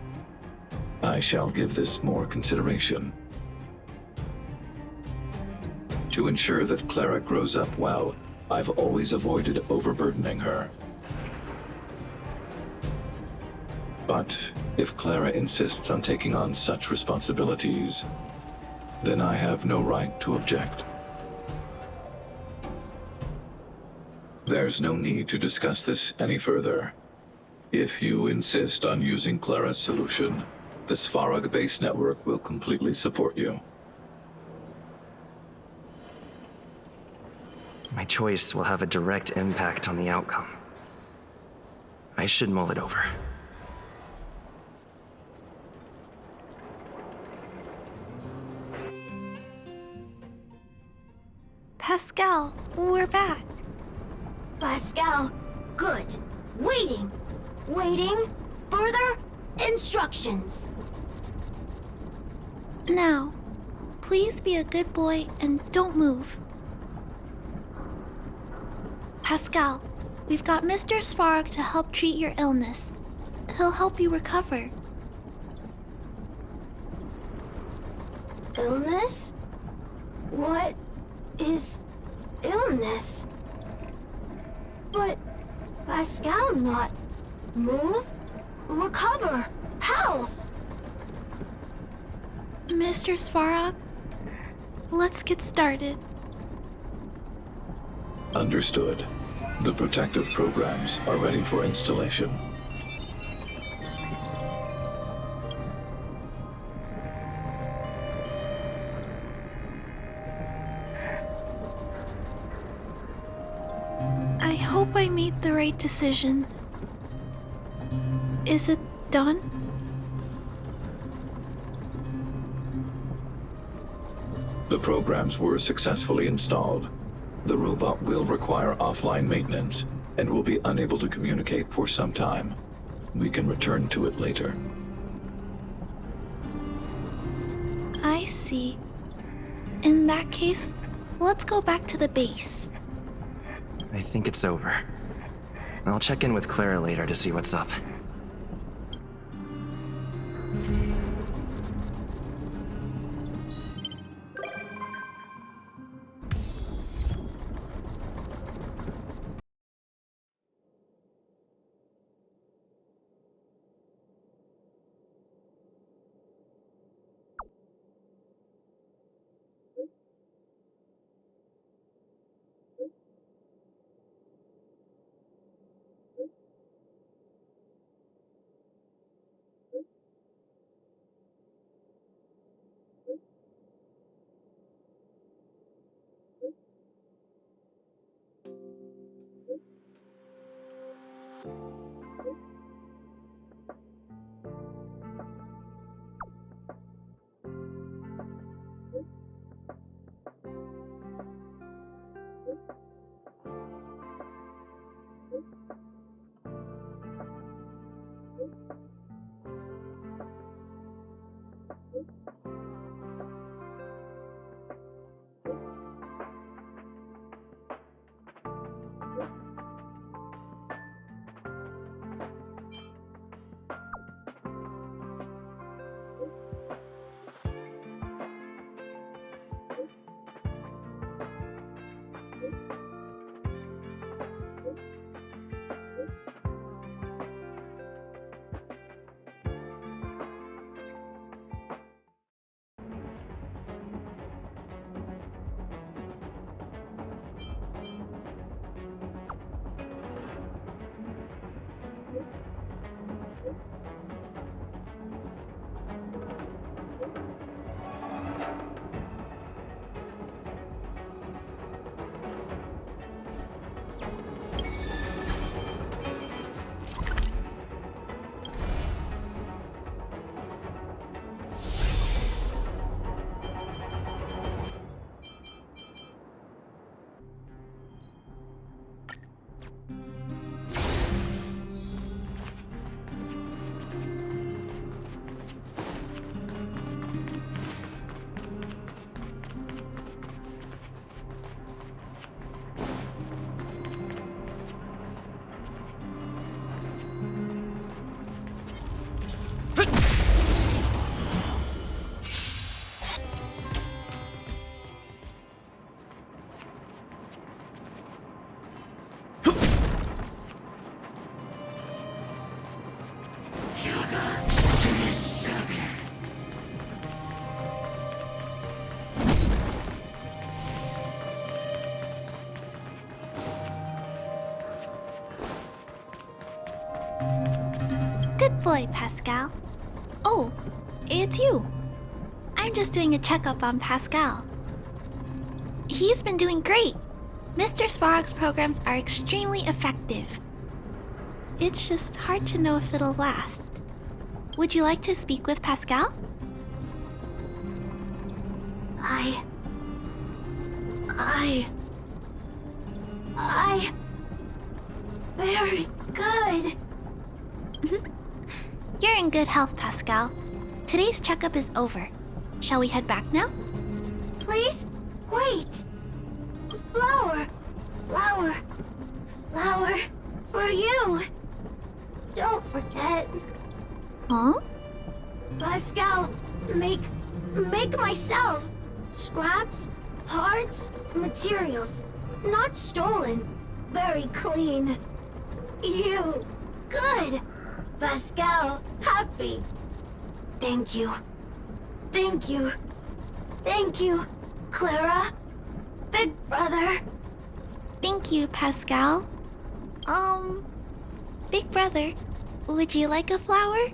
I shall give this more consideration. To ensure that Clara grows up well, I've always avoided overburdening her. But if Clara insists on taking on such responsibilities, then I have no right to object. There's no need to discuss this any further. If you insist on using Clara's solution, the Svarog base network will completely support you. My choice will have a direct impact on the outcome. I should mull it over. Pascal, we're back. Pascal, good. Waiting. Waiting. Further instructions. Now, please be a good boy and don't move. Pascal, we've got Mr. Svarog to help treat your illness. He'll help you recover. Illness? What is illness? But Pascal not move, recover, health. Mr. Svarog, let's get started. Understood. The protective programs are ready for installation. I hope I made the right decision. Is it done? The programs were successfully installed. The robot will require offline maintenance and will be unable to communicate for some time. We can return to it later. I see. In that case, let's go back to the base. I think it's over. I'll check in with Clara later to see what's up. Good boy, Pascal. Oh, it's you. I'm just doing a checkup on Pascal. He's been doing great. Mr. Svarog's programs are extremely effective. It's just hard to know if it'll last. Would you like to speak with Pascal? Very good. You're in good health, Pascal. Today's checkup is over. Shall we head back now? Please, wait. Flower, flower, flower for you. Don't forget. Huh? Pascal, make myself. Scraps, parts, materials. Not stolen. Very clean. You. Good. Pascal, happy. Thank you. Thank you. Thank you, Clara. Big brother. Thank you, Pascal. Big brother, would you like a flower?